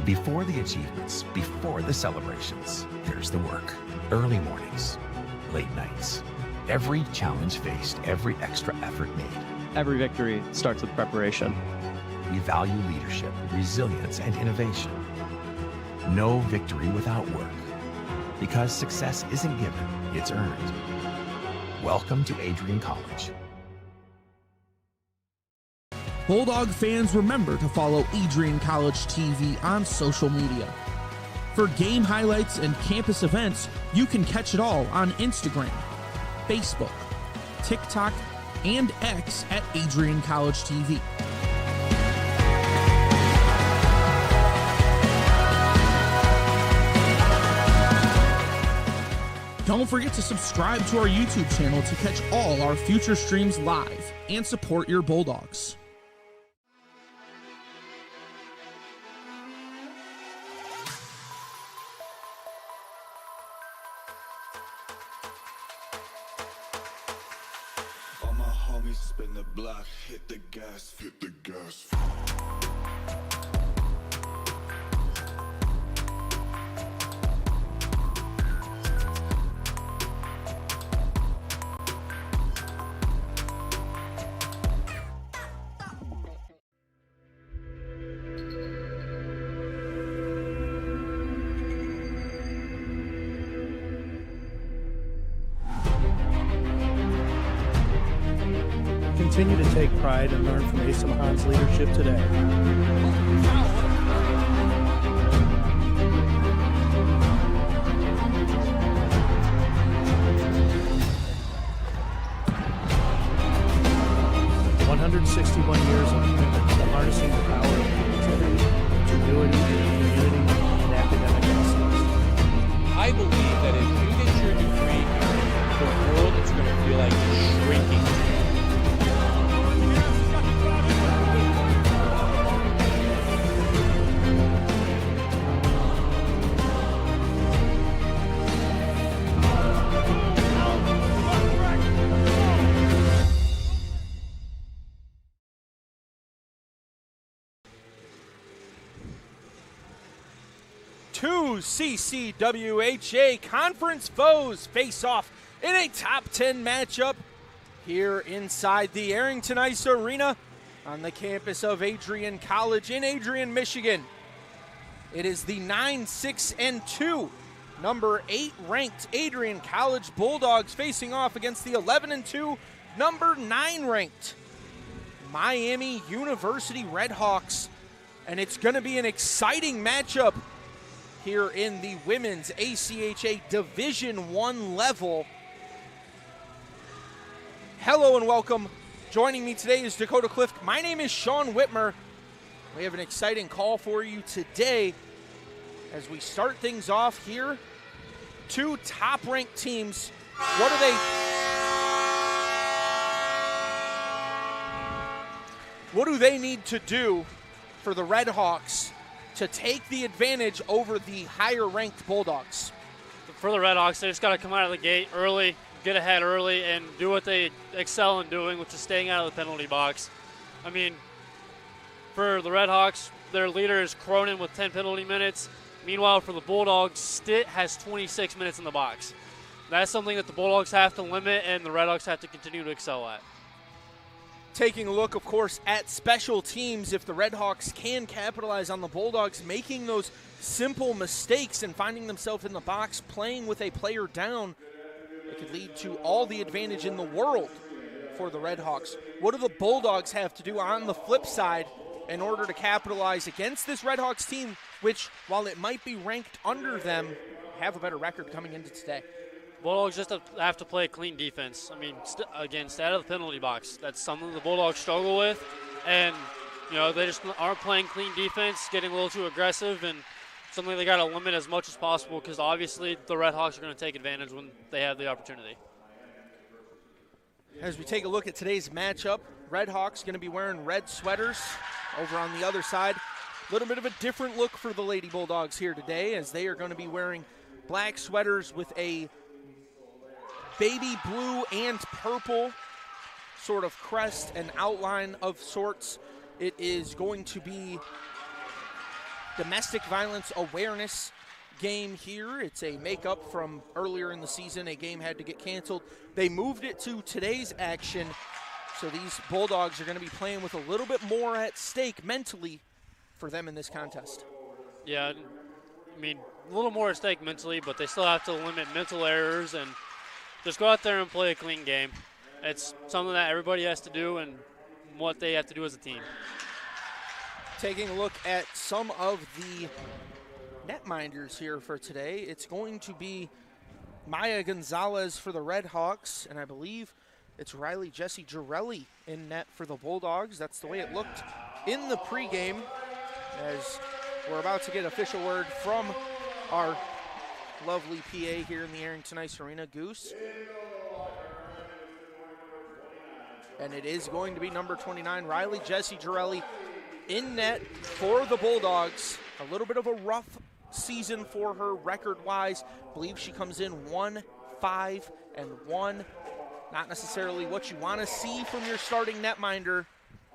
Before the achievements, before the celebrations, there's the work. Early mornings, late nights. Every challenge faced, every extra effort made. Every victory starts with preparation. We value leadership, resilience, and innovation. No victory without work. Because success isn't given, it's earned. Welcome to Adrian College. Bulldog fans, remember to follow AdrianCollegeTV on social media. For game highlights and campus events, you can catch it all on Instagram, Facebook, TikTok, and X at AdrianCollegeTV. Don't forget to subscribe to our YouTube channel to catch all our future streams live and support your Bulldogs. All my homies spin the block, hit the gas, hit the gas. Continue to take pride and learn from Asa Mahan's leadership today. "161 years of commitment to harnessing the power of creativity, ingenuity, community, and academic excellence." I believe that if you get your degree here, the world is going to feel like shrinking. Two CCWHA conference foes face off in a top 10 matchup here inside the Arrington Ice Arena on the campus of Adrian College in Adrian, Michigan. It is the 9-6-2, number 8 ranked Adrian College Bulldogs facing off against the 11-2, number 9 ranked Miami University Redhawks. And it's going to be an exciting matchup here in the women's ACHA Division I level. Hello and welcome. Joining me today is Dakota Clift. My name is Sean Whitmer. We have an exciting call for you today as we start things off here. Two top-ranked teams. What do they need to do for the Redhawks to take the advantage over the higher-ranked Bulldogs? For the Redhawks, they just got to come out of the gate early, get ahead early, and do what they excel in doing, which is staying out of the penalty box. I mean, for the Redhawks, their leader is Cronin with 10 penalty minutes. Meanwhile, for the Bulldogs, Stitt has 26 minutes in the box. That's something that the Bulldogs have to limit, and the Redhawks have to continue to excel at. Taking a look, of course, at special teams, if the Redhawks can capitalize on the Bulldogs making those simple mistakes and finding themselves in the box playing with a player down, it could lead to all the advantage in the world for the Redhawks. What do the Bulldogs have to do on the flip side in order to capitalize against this Redhawks team, which, while it might be ranked under them, have a better record coming into today? Bulldogs just have to play clean defense. I mean, again, stay out of the penalty box. That's something the Bulldogs struggle with. And, you know, they just aren't playing clean defense, getting a little too aggressive, and something they got to limit as much as possible because obviously the Redhawks are going to take advantage when they have the opportunity. As we take a look at today's matchup, Redhawks going to be wearing red sweaters. Over on the other side, a little bit of a different look for the Lady Bulldogs here today, as they are going to be wearing black sweaters with a baby blue and purple sort of crest and outline of sorts. It is going to be domestic violence awareness game here. It's a makeup from earlier in the season. A game had to get canceled. They moved it to today's action, so these Bulldogs are going to be playing with a little bit more at stake mentally for them in this contest. Yeah, I mean, a little more at stake mentally, but they still have to limit mental errors and just go out there and play a clean game. It's something that everybody has to do and what they have to do as a team. Taking a look at some of the netminders here for today, it's going to be Maya Gonzalez for the Red Hawks, and I believe it's Riley Jessie Girelli in net for the Bulldogs. That's the way it looked in the pregame, as we're about to get official word from our lovely PA here in the Arrington Ice Arena, Goose. And it is going to be number 29, Riley Jessie Girelli, in net for the Bulldogs. A little bit of a rough season for her record-wise. I believe she comes in 1-5-1. Not necessarily what you want to see from your starting netminder,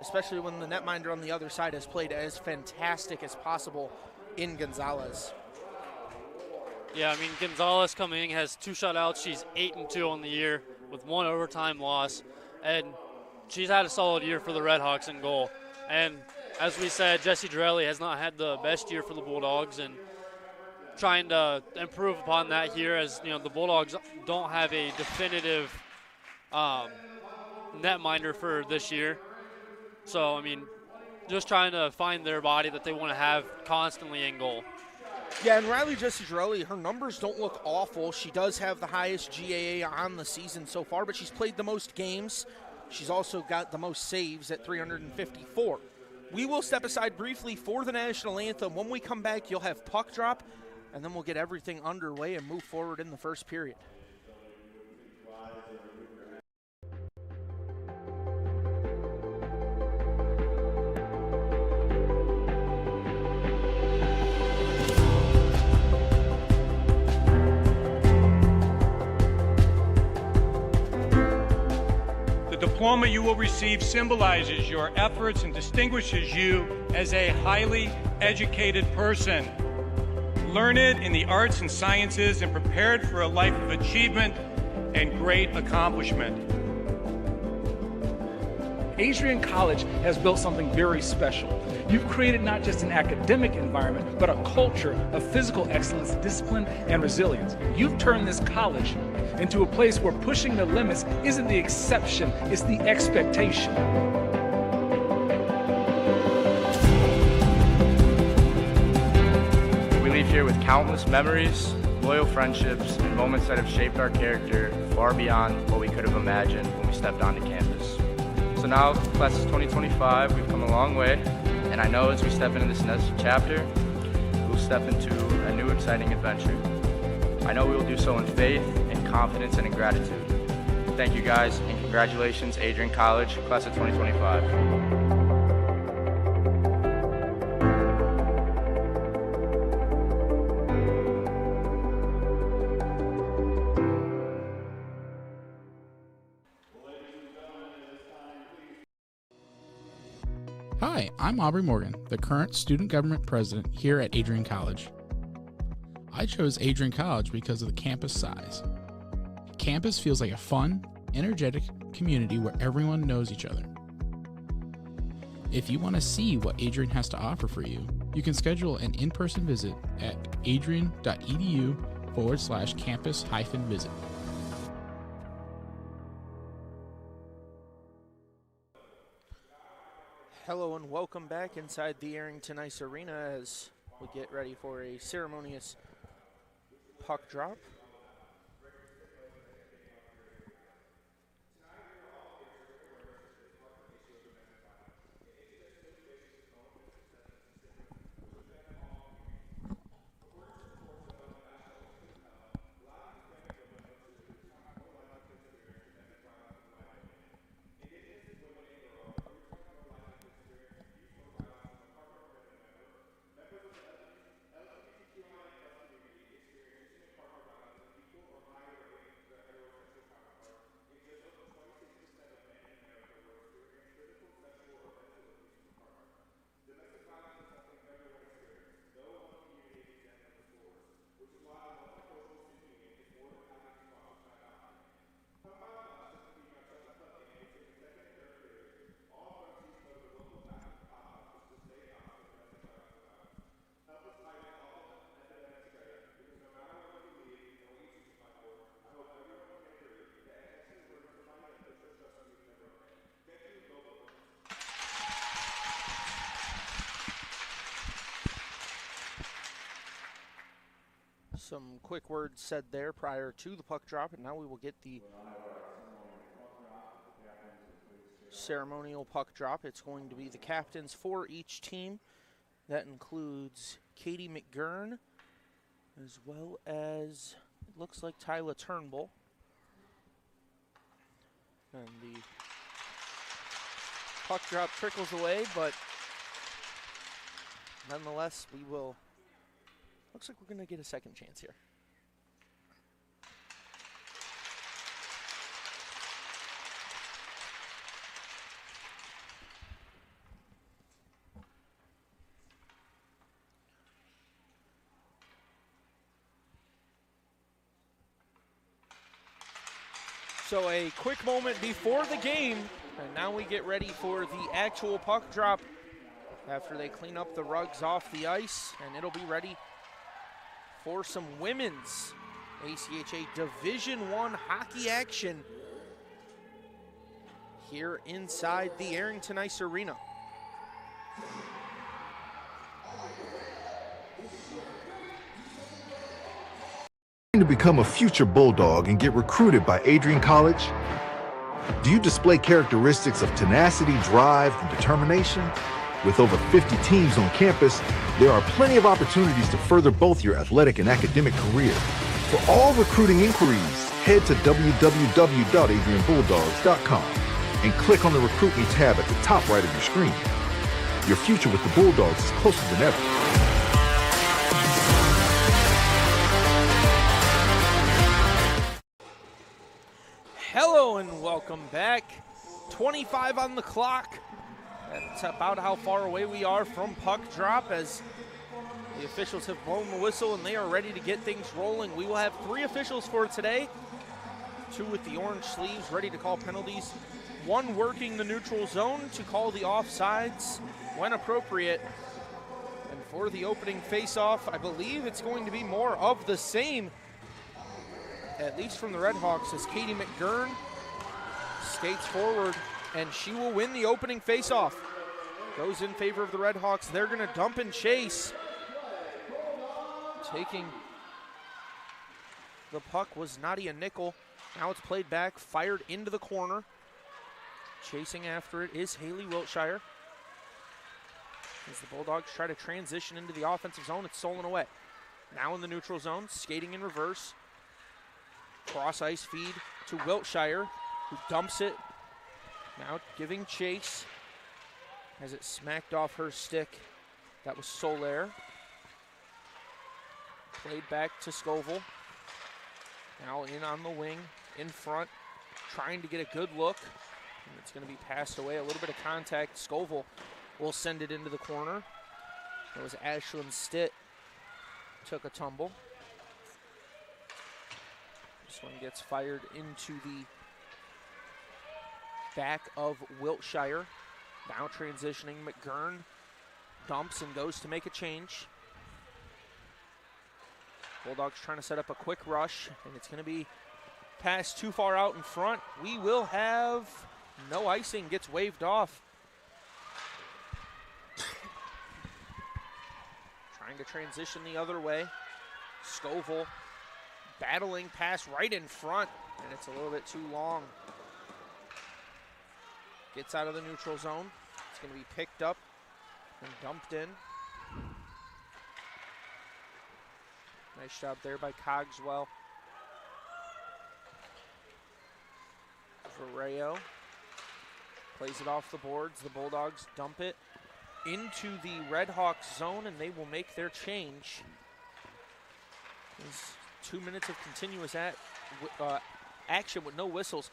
especially when the netminder on the other side has played as fantastic as possible in Gonzalez. Yeah, I mean, Gonzalez coming in has 2 shutouts. She's 8-2 on the year with 1 overtime loss. And she's had a solid year for the Red Hawks in goal. And as we said, Jessie Girelli has not had the best year for the Bulldogs, and trying to improve upon that here, as you know, the Bulldogs don't have a definitive netminder for this year. So, I mean, just trying to find their body that they want to have constantly in goal. Yeah, and Riley Jessie Girelli, her numbers don't look awful. She does have the highest GAA on the season so far, but she's played the most games. She's also got the most saves at 354. We will step aside briefly for the national anthem. When we come back, you'll have puck drop, and then we'll get everything underway and move forward in the first period. The diploma you will receive symbolizes your efforts and distinguishes you as a highly educated person, learned in the arts and sciences and prepared for a life of achievement and great accomplishment. Adrian College has built something very special. You've created not just an academic environment, but a culture of physical excellence, discipline, and resilience. You've turned this college into a place where pushing the limits isn't the exception, it's the expectation. We leave here with countless memories, loyal friendships, and moments that have shaped our character far beyond what we could have imagined when we stepped onto campus. So now, class of 2025, we've come a long way, and I know as we step into this next chapter, we'll step into a new exciting adventure. I know we will do so in faith, in confidence, and in gratitude. Thank you guys, and congratulations, Adrian College, class of 2025. Hi, I'm Aubrey Morgan, the current student government president here at Adrian College. I chose Adrian College because of the campus size. Campus feels like a fun, energetic community where everyone knows each other. If you want to see what Adrian has to offer for you, you can schedule an in-person visit at adrian.edu/campus-visit. Hello and welcome back inside the Arrington Ice Arena as we get ready for a ceremonious puck drop. Some quick words said there prior to the puck drop, and now we will get the ceremonial puck drop. It's going to be the captains for each team. That includes Katie McGurn, as well as, it looks like, Tyler Turnbull. And the puck drop trickles away, but nonetheless, we will, looks like we're going to get a second chance here. So a quick moment before the game, and now we get ready for the actual puck drop after they clean up the rugs off the ice, and it'll be ready for some women's ACHA Division I hockey action here inside the Arrington Ice Arena. To become a future Bulldog and get recruited by Adrian College? Do you display characteristics of tenacity, drive, and determination? With over 50 teams on campus, there are plenty of opportunities to further both your athletic and academic career. For all recruiting inquiries, head to www.adrianbulldogs.com and click on the Recruit Me tab at the top right of your screen. Your future with the Bulldogs is closer than ever. Hello and welcome back. 25 on the clock. That's about how far away we are from puck drop, as the officials have blown the whistle and they are ready to get things rolling. We will have 3 officials for today. 2 with the orange sleeves ready to call penalties. 1 working the neutral zone to call the offsides when appropriate. And for the opening face-off, I believe it's going to be more of the same, at least from the Redhawks, as Katie McGurn skates forward, and she will win the opening faceoff. Goes in favor of the Redhawks. They're going to dump and chase. Taking the puck was Nadia Nickel. Now it's played back, fired into the corner. Chasing after it is Haley Wiltshire. As the Bulldogs try to transition into the offensive zone, it's stolen away. Now in the neutral zone, skating in reverse. Cross ice feed to Wiltshire, who dumps it. Now giving chase as it smacked off her stick. That was Solaire. Played back to Scoville. Now in on the wing, in front, trying to get a good look. And it's going to be passed away. A little bit of contact. Scoville will send it into the corner. It was Ashlyn Stitt. Took a tumble. This one gets fired into the back of Wiltshire. Now transitioning, McGurn dumps and goes to make a change. Bulldogs trying to set up a quick rush, and it's going to be passed too far out in front. We will have no icing, gets waved off. Trying to transition the other way. Scoville battling pass right in front, and it's a little bit too long. Gets out of the neutral zone. It's going to be picked up and dumped in. Nice job there by Cogswell. Vareo plays it off the boards. The Bulldogs dump it into the Redhawks zone, and they will make their change. There's 2 minutes of continuous action with no whistles.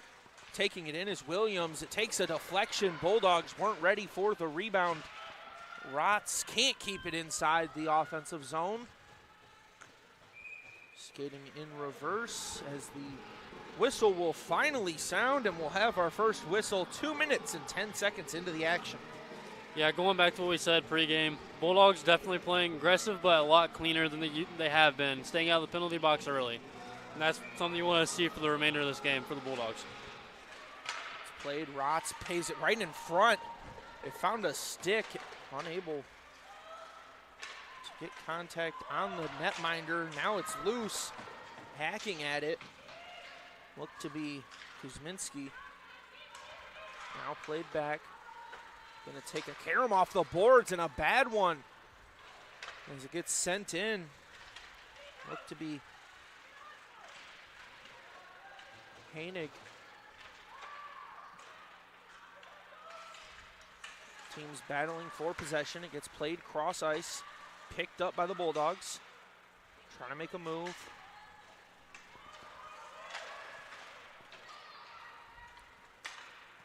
Taking it in is Williams. It takes a deflection. Bulldogs weren't ready for the rebound. Rotz can't keep it inside the offensive zone. Skating in reverse as the whistle will finally sound, and we'll have our first whistle 2 minutes and 10 seconds into the action. Yeah, going back to what we said pregame, Bulldogs definitely playing aggressive, but a lot cleaner than they have been, staying out of the penalty box early. And that's something you want to see for the remainder of this game for the Bulldogs. It's played. Rotz pays it right in front. They found a stick, unable get contact on the netminder. Now it's loose, hacking at it. Looked to be Kuzminski. Now played back. Gonna take a carom off the boards, and a bad one as it gets sent in. Looked to be Hainig. Teams battling for possession. It gets played cross ice, picked up by the Bulldogs. Trying to make a move.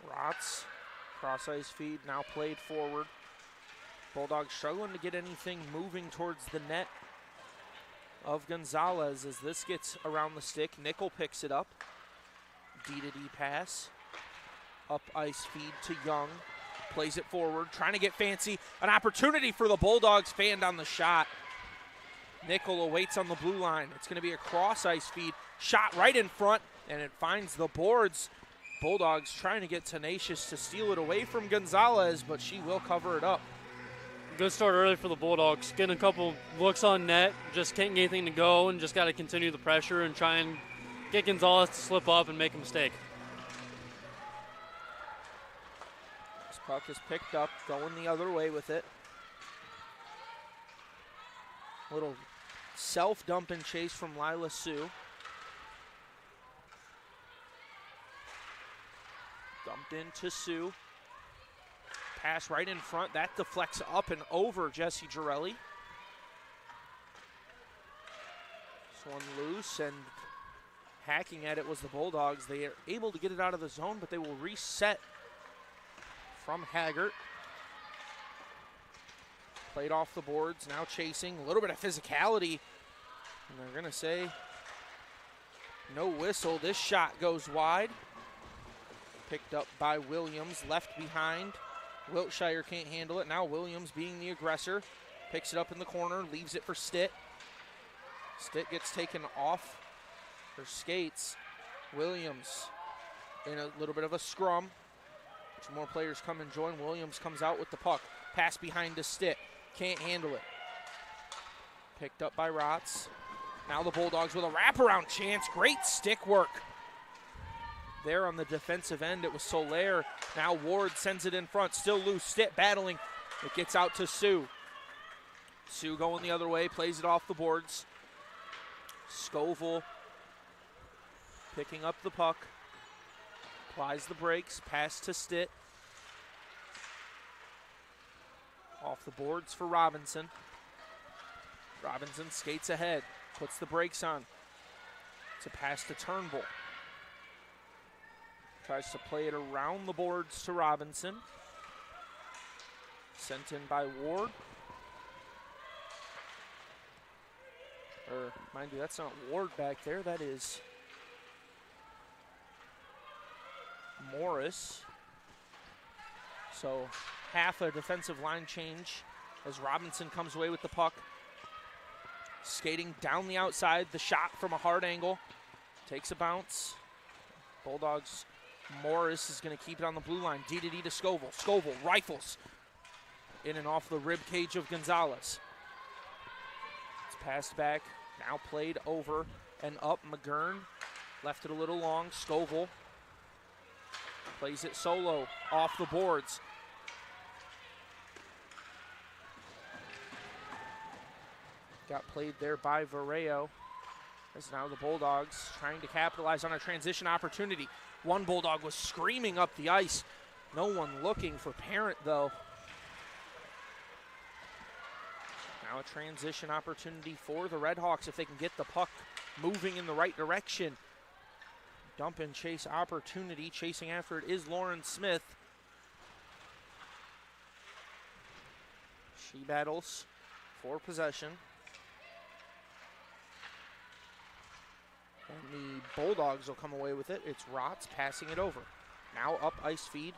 Rotz, cross ice feed, now played forward. Bulldogs struggling to get anything moving towards the net of Gonzalez as this gets around the stick. Nickel picks it up. D-to-D pass. Up ice feed to Young. Plays it forward, trying to get fancy. An opportunity for the Bulldogs, fanned on the shot. Nickel awaits on the blue line. It's going to be a cross ice feed. Shot right in front, and it finds the boards. Bulldogs trying to get tenacious to steal it away from Gonzalez, but she will cover it up. Good start early for the Bulldogs. Getting a couple looks on net, just can't get anything to go, and just got to continue the pressure and try and get Gonzalez to slip up and make a mistake. This puck is picked up, going the other way with it. Little self-dump and chase from Lila Sue. Dumped into Sue. Pass right in front. That deflects up and over Jesse Girelli. This one loose, and hacking at it was the Bulldogs. They are able to get it out of the zone, but they will reset from Haggart. Played off the boards, now chasing. A little bit of physicality. And they're going to say no whistle. This shot goes wide. Picked up by Williams, left behind. Wiltshire can't handle it. Now Williams, being the aggressor, picks it up in the corner, leaves it for Stitt. Stitt gets taken off her skates. Williams in a little bit of a scrum. Two more players come and join. Williams comes out with the puck. Pass behind to Stitt. Can't handle it. Picked up by Rotz. Now the Bulldogs with a wraparound chance. Great stick work. There on the defensive end, it was Soler. Now Ward sends it in front, still loose. Stitt battling. It gets out to Sue. Sue going the other way, plays it off the boards. Scoville picking up the puck. Applies the brakes, pass to Stitt. Off the boards for Robinson. Robinson skates ahead, puts the brakes on. It's a pass to Turnbull. Tries to play it around the boards to Robinson. Sent in by Ward. Or, mind you, that's not Ward back there. That is Morris. So, half a defensive line change as Robinson comes away with the puck. Skating down the outside. The shot from a hard angle. Takes a bounce. Bulldogs. Morris is going to keep it on the blue line. D-to-D to Scoville. Scoville rifles in and off the rib cage of Gonzalez. It's passed back. Now played over and up. McGurn left it a little long. Scoville plays it solo off the boards. Got played there by Vareo. As now the Bulldogs trying to capitalize on a transition opportunity. One Bulldog was screaming up the ice. No one looking for Parent, though. Now a transition opportunity for the Redhawks if they can get the puck moving in the right direction. Dump and chase opportunity. Chasing after it is Lauren Smith. She battles for possession. And the Bulldogs will come away with it. It's Rotz passing it over. Now up ice feed.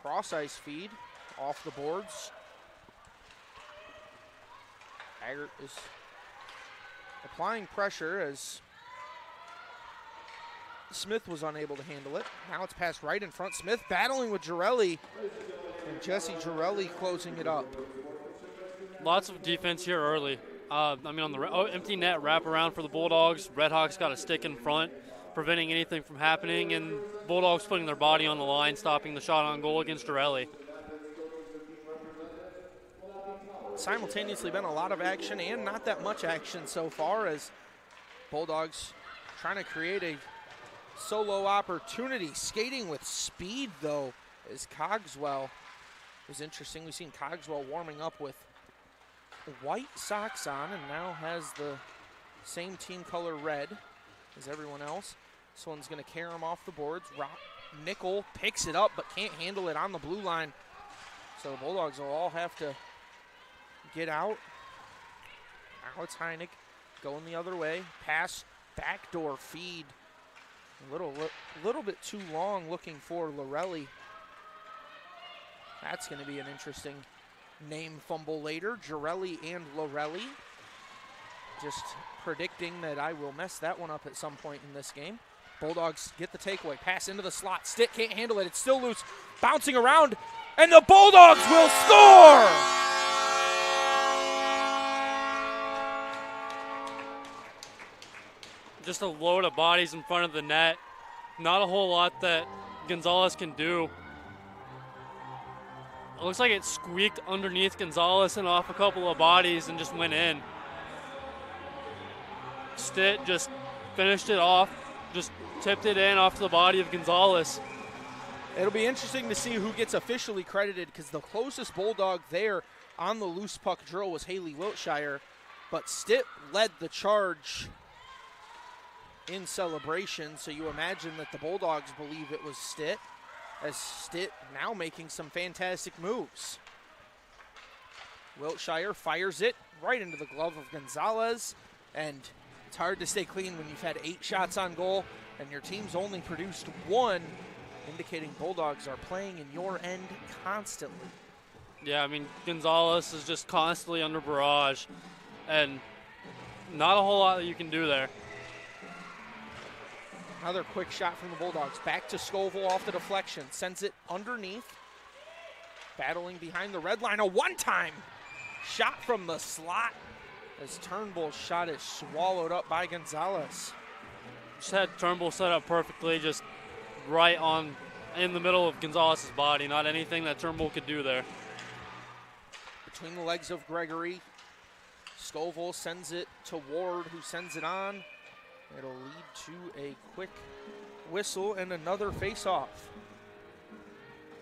Cross ice feed. Off the boards. Haggart is applying pressure as Smith was unable to handle it. Now it's passed right in front. Smith battling with Girelli. And Jesse Girelli closing it up. lots of defense here early. I mean, on the empty net wraparound for the Bulldogs. Redhawks got a stick in front, preventing anything from happening, and Bulldogs putting their body on the line, stopping the shot on goal against Dorelli. Simultaneously been a lot of action and not that much action so far, as Bulldogs trying to create a solo opportunity. Skating with speed, though, is Cogswell. It was interesting. We've seen Cogswell warming up with white socks on and now has the same team color red as everyone else. This one's going to carry him off the boards. Nickel picks it up but can't handle it on the blue line. So the Bulldogs will all have to get out. Now it's Heineck going the other way. Pass, backdoor feed. A little bit too long looking for Lorelli. That's going to be an interesting name fumble later. Girelli and Lorelli. Just predicting that I will mess that one up at some point in this game. Bulldogs get the takeaway. Pass into the slot. Stick can't handle it. It's still loose. Bouncing around. And the Bulldogs will score! Just a load of bodies in front of the net. Not a whole lot that Gonzalez can do. It looks like it squeaked underneath Gonzalez and off a couple of bodies and just went in. Stitt just finished it off, just tipped it in off to the body of Gonzalez. It'll be interesting to see who gets officially credited, because the closest Bulldog there on the loose puck drill was Haley Wiltshire, but Stitt led the charge in celebration, so you imagine that the Bulldogs believe it was Stitt, as Stitt now making some fantastic moves. Wiltshire fires it right into the glove of Gonzalez, and it's hard to stay clean when you've had 8 shots on goal and your team's only produced 1, indicating Bulldogs are playing in your end constantly. Yeah, I mean, Gonzalez is just constantly under barrage, and not a whole lot that you can do there. Another quick shot from the Bulldogs. Back to Scoville off the deflection. Sends it underneath. Battling behind the red line. A one-time shot from the slot as Turnbull's shot is swallowed up by Gonzalez. Just had Turnbull set up perfectly, just right on in the middle of Gonzalez's body. Not anything that Turnbull could do there. Between the legs of Gregory. Scoville sends it to Ward, who sends it on. It'll lead to a quick whistle and another face-off.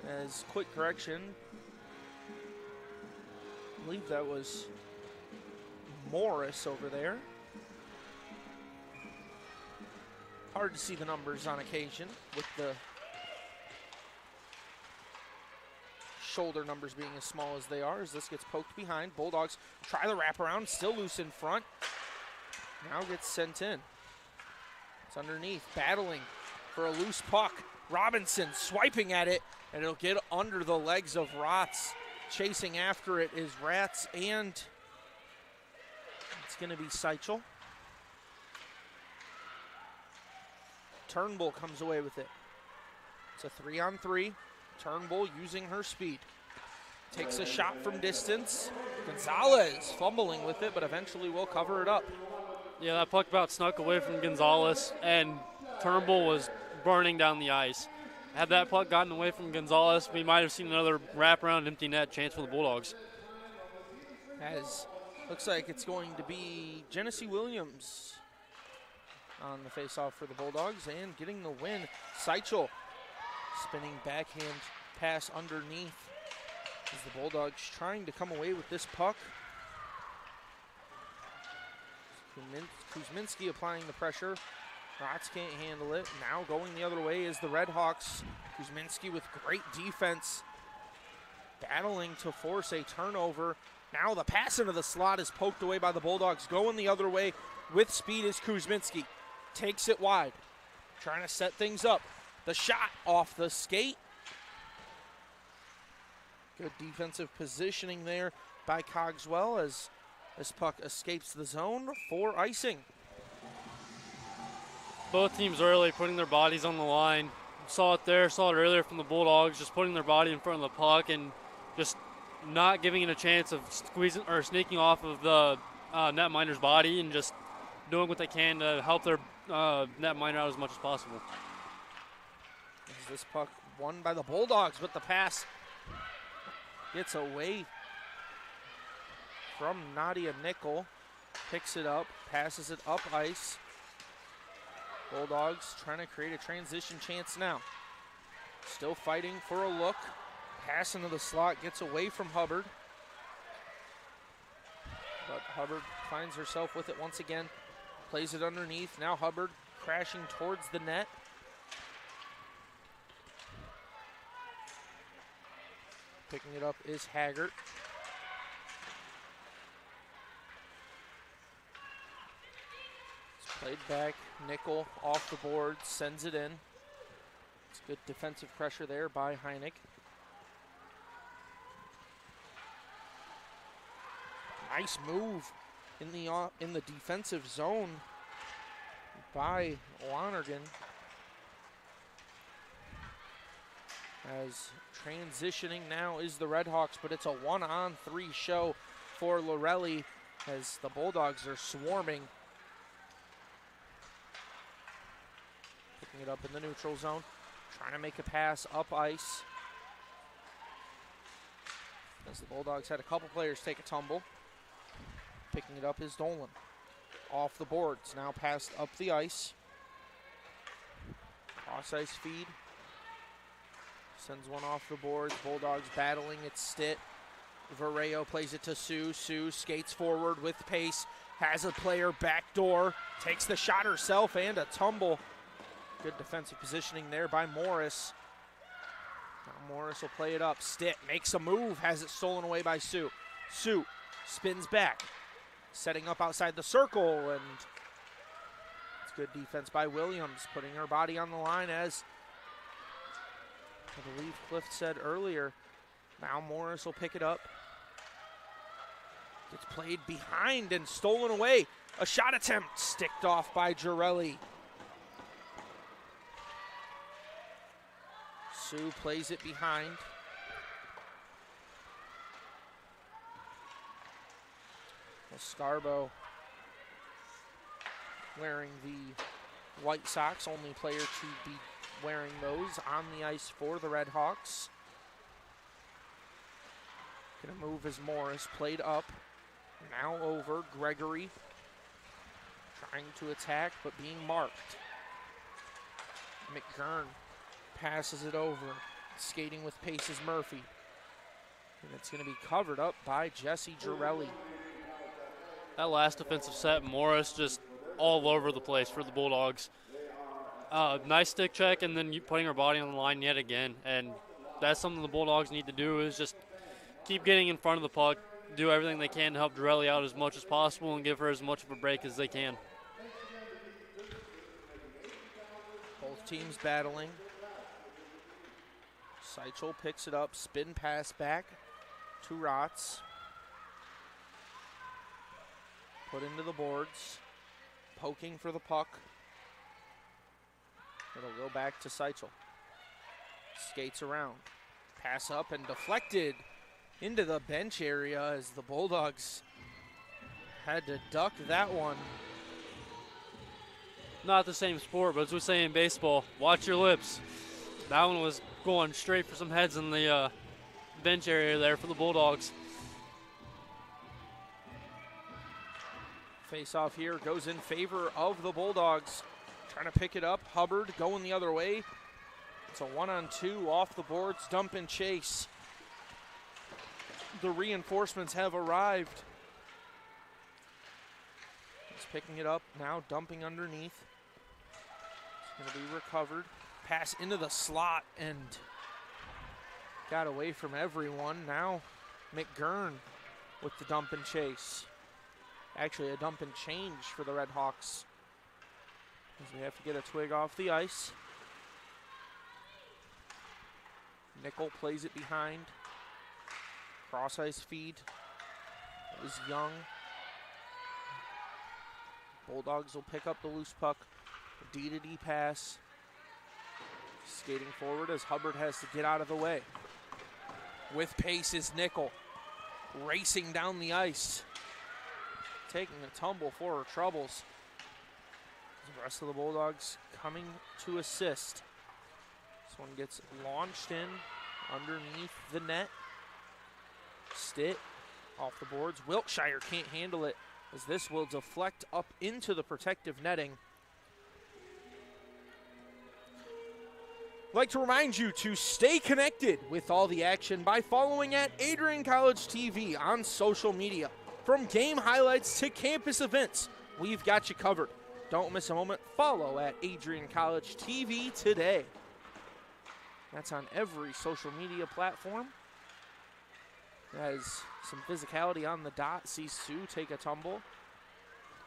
As quick correction, I believe that was Morris over there. Hard to see the numbers on occasion with the shoulder numbers being as small as they are, as this gets poked behind. Bulldogs try the wraparound, still loose in front. Now gets sent in. It's underneath, battling for a loose puck. Robinson swiping at it, and it'll get under the legs of Rotz. Chasing after it is Ratz, and it's going to be Seichel. Turnbull comes away with it. It's a 3-on-3. Turnbull using her speed. Takes a shot from distance. Gonzalez fumbling with it, but eventually will cover it up. Yeah, that puck about snuck away from Gonzalez, and Turnbull was burning down the ice. Had that puck gotten away from Gonzalez, we might have seen another wraparound empty net chance for the Bulldogs. As looks like it's going to be Genesee Williams on the faceoff for the Bulldogs, and getting the win. Seichel spinning backhand pass underneath as the Bulldogs trying to come away with this puck. Kuzminski applying the pressure. Rotz can't handle it. Now going the other way is the Redhawks. Kuzminski with great defense, battling to force a turnover. Now the pass into the slot is poked away by the Bulldogs. Going the other way with speed is Kuzminski. Takes it wide, trying to set things up. The shot off the skate. Good defensive positioning there by Cogswell as this puck escapes the zone for icing. Both teams early putting their bodies on the line. Saw it there, saw it earlier from the Bulldogs, just putting their body in front of the puck and just not giving it a chance of squeezing or sneaking off of the netminder's body and just doing what they can to help their netminder out as much as possible. Is this puck won by the Bulldogs, but the pass gets away from Nadia Nickel. Picks it up, passes it up ice. Bulldogs trying to create a transition chance now. Still fighting for a look. Pass into the slot, gets away from Hubbard. But Hubbard finds herself with it once again. Plays it underneath. Now Hubbard crashing towards the net. Picking it up is Haggart. It's played back. Nickel off the board, sends it in. It's good defensive pressure there by Heineck. Nice move in the defensive zone by Lonergan. As transitioning now is the Redhawks, but it's a 1-on-3 show for Lorelli as the Bulldogs are swarming. Picking it up in the neutral zone, trying to make a pass up ice. As the Bulldogs had a couple players take a tumble. Picking it up is Dolan. Off the boards, now passed up the ice. Cross ice feed. Sends one off the boards. Bulldogs battling its stick. Vareo plays it to Sue. Sue skates forward with pace. Has a player backdoor. Takes the shot herself and a tumble. Good defensive positioning there by Morris. Now Morris will play it up. Stitt makes a move. Has it stolen away by Sue. Sue spins back. Setting up outside the circle. And it's good defense by Williams. Putting her body on the line as I believe Cliff said earlier. Now Morris will pick it up. Gets played behind and stolen away. A shot attempt sticked off by Girelli. Sue plays it behind. Scarbo wearing the White Sox, only player to be wearing those on the ice for the Redhawks. Gonna move as Morris played up. Now over Gregory. Trying to attack, but being marked. McGurn passes it over. Skating with pace is Murphy. And it's gonna be covered up by Jesse Girelli. That last defensive set, Morris just all over the place for the Bulldogs. Nice stick check, and then putting her body on the line yet again. And that's something the Bulldogs need to do, is just keep getting in front of the puck, do everything they can to help Girelli out as much as possible and give her as much of a break as they can. Both teams battling. Seichel picks it up, spin pass back to Rotz. Put into the boards, poking for the puck. It'll go back to Seichel. Skates around, pass up and deflected into the bench area as the Bulldogs had to duck that one. Not the same sport, but as we say in baseball, watch your lips. That one was going straight for some heads in the bench area there for the Bulldogs. Face off here goes in favor of the Bulldogs. Trying to pick it up. Hubbard going the other way. It's a 1-on-2 off the boards. Dump and chase. The reinforcements have arrived. He's picking it up now, dumping underneath. It's going to be recovered. Pass into the slot and got away from everyone. Now McGurn with the dump and chase. Actually, a dump and change for the Redhawks, as we have to get a twig off the ice. Nickel plays it behind. Cross ice feed. It was Young. Bulldogs will pick up the loose puck. D-to-D pass. Skating forward as Hubbard has to get out of the way. With pace is Nickel. racing down the ice, taking a tumble for her troubles. The rest of the Bulldogs coming to assist. This one gets launched in underneath the net. Stitt off the boards. Wiltshire can't handle it as this will deflect up into the protective netting. I'd like to remind you to stay connected with all the action by following at AdrianCollegeTV on social media. From game highlights to campus events, we've got you covered. Don't miss a moment. Follow at AdrianCollegeTV today. That's on every social media platform. Has some physicality on the dot. Sees Sue take a tumble.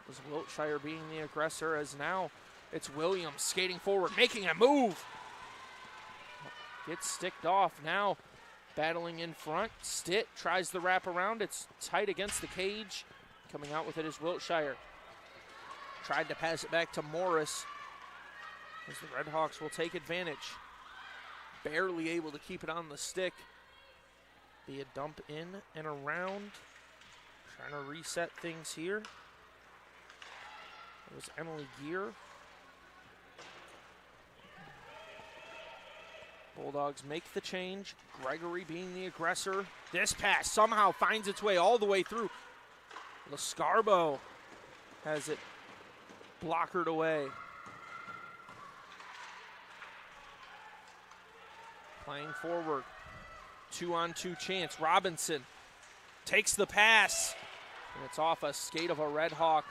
It was Wiltshire being the aggressor, as now it's Williams skating forward, making a move. Gets sticked off. Now battling in front. Stitt tries the wrap around. It's tight against the cage. Coming out with it is Wiltshire. Tried to pass it back to Morris, as the Redhawks will take advantage. Barely able to keep it on the stick. Be a dump in and around. Trying to reset things here. It was Emily Gear. Bulldogs make the change. Gregory being the aggressor. This pass somehow finds its way all the way through. Lascarbo has it blockered away. Playing forward. 2-on-2 chance. Robinson takes the pass, and it's off a skate of a Red Hawk.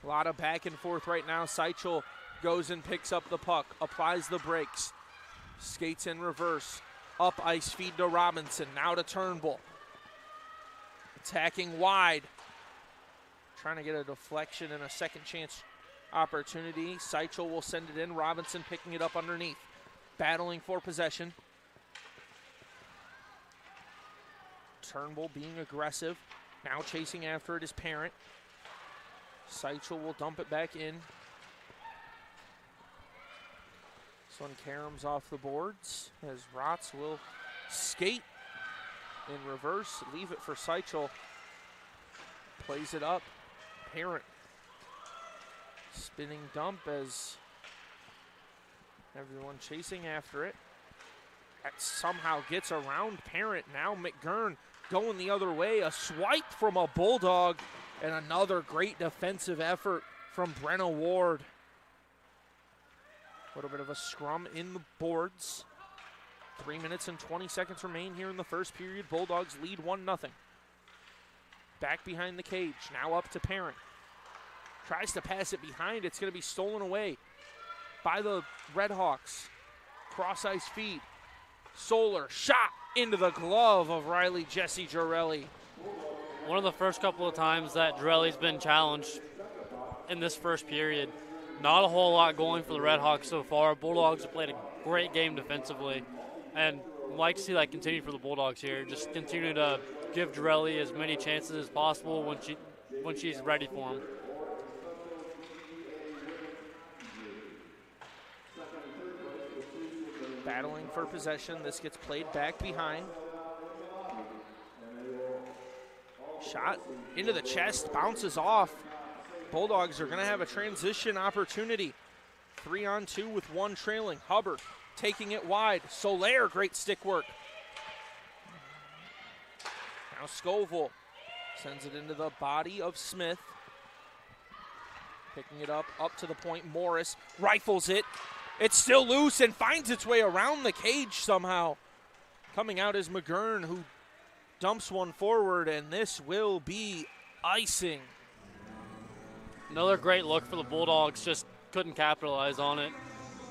A lot of back and forth right now. Seichel goes and picks up the puck, applies the brakes, skates in reverse, up ice feed to Robinson, now to Turnbull. Attacking wide, trying to get a deflection and a second chance opportunity. Seichel will send it in, Robinson picking it up underneath, battling for possession. Turnbull being aggressive, now chasing after it is Parent. Seichel will dump it back in. This one caroms off the boards as Rotz will skate in reverse, leave it for Seichel. Plays it up. Parent spinning dump as everyone chasing after it. That somehow gets around Parent. Now McGurn going the other way. A swipe from a Bulldog and another great defensive effort from Brenna Ward. A little bit of a scrum in the boards. 3 minutes and 20 seconds remain here in the first period. Bulldogs lead 1-0. Back behind the cage, now up to Parent. Tries to pass it behind, it's gonna be stolen away by the Redhawks. Cross ice feed. Solar shot into the glove of Riley Jesse Girelli. One of the first couple of times that Girelli's been challenged in this first period. Not a whole lot going for the Redhawks so far. Bulldogs have played a great game defensively, and I'd like to see that continue for the Bulldogs here. Just continue to give Girelli as many chances as possible when she's ready for them. Battling for possession. This gets played back behind. Shot into the chest, bounces off. Bulldogs are going to have a transition opportunity. 3-on-2 with one trailing. Hubbard taking it wide. Soler, great stick work. Now Scoville sends it into the body of Smith. Picking it up to the point. Morris rifles it. It's still loose and finds its way around the cage somehow. Coming out is McGurn, who dumps one forward, and this will be icing. Another great look for the Bulldogs, just couldn't capitalize on it.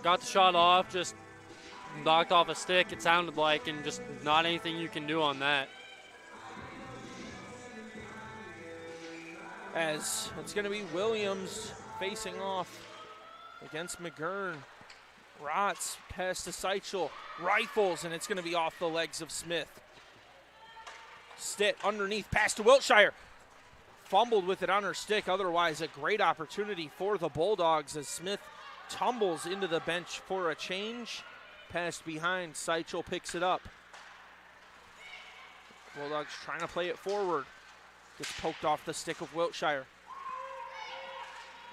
Got the shot off, just knocked off a stick, it sounded like, and just not anything you can do on that. As it's going to be Williams facing off against McGurn. Rotz pass to Seichel, rifles, and it's going to be off the legs of Smith. Stitt underneath, pass to Wiltshire. Fumbled with it on her stick, otherwise a great opportunity for the Bulldogs as Smith tumbles into the bench for a change. Passed behind, Seichel picks it up. Bulldogs trying to play it forward. Gets poked off the stick of Wiltshire.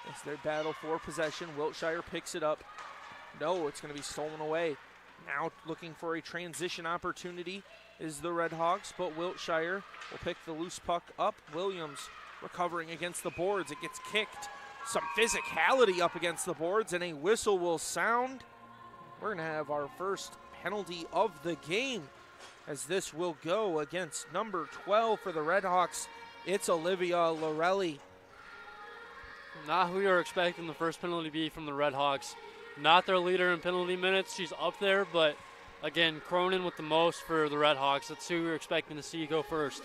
It's their battle for possession. Wiltshire picks it up. No, it's going to be stolen away. Now looking for a transition opportunity is the Red Hawks, but Wiltshire will pick the loose puck up. Williams recovering against the boards. It gets kicked. Some physicality up against the boards, and a whistle will sound. We're going to have our first penalty of the game, as this will go against number 12 for the Red Hawks. It's Olivia Lorelli. Not who you're expecting the first penalty to be from the Red Hawks. Not their leader in penalty minutes. She's up there, but again, Cronin with the most for the Red Hawks. That's who you're expecting to see go first.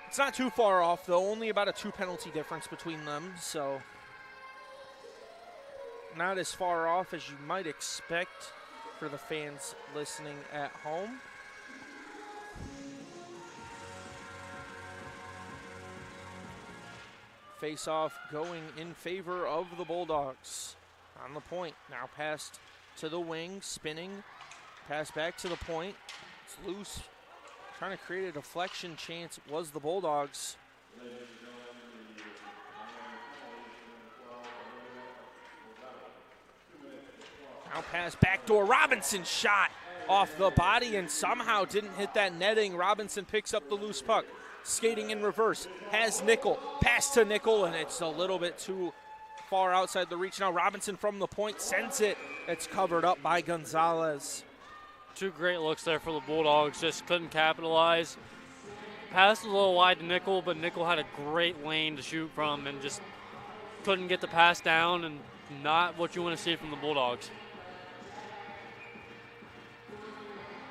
It's not too far off, though. Only about a 2 penalty difference between them, so not as far off as you might expect for the fans listening at home. Face-off going in favor of the Bulldogs. On the point, now passed to the wing, spinning, pass back to the point. It's loose, trying to create a deflection chance was the Bulldogs. Now pass backdoor, Robinson shot off the body and somehow didn't hit that netting. Robinson picks up the loose puck. Skating in reverse, has Nickel, pass to Nickel, and it's a little bit too far outside the reach. Now Robinson from the point sends it. It's covered up by Gonzalez. 2 great looks there for the Bulldogs, just couldn't capitalize. Passed a little wide to Nickel, but Nickel had a great lane to shoot from and just couldn't get the pass down, and not what you want to see from the Bulldogs.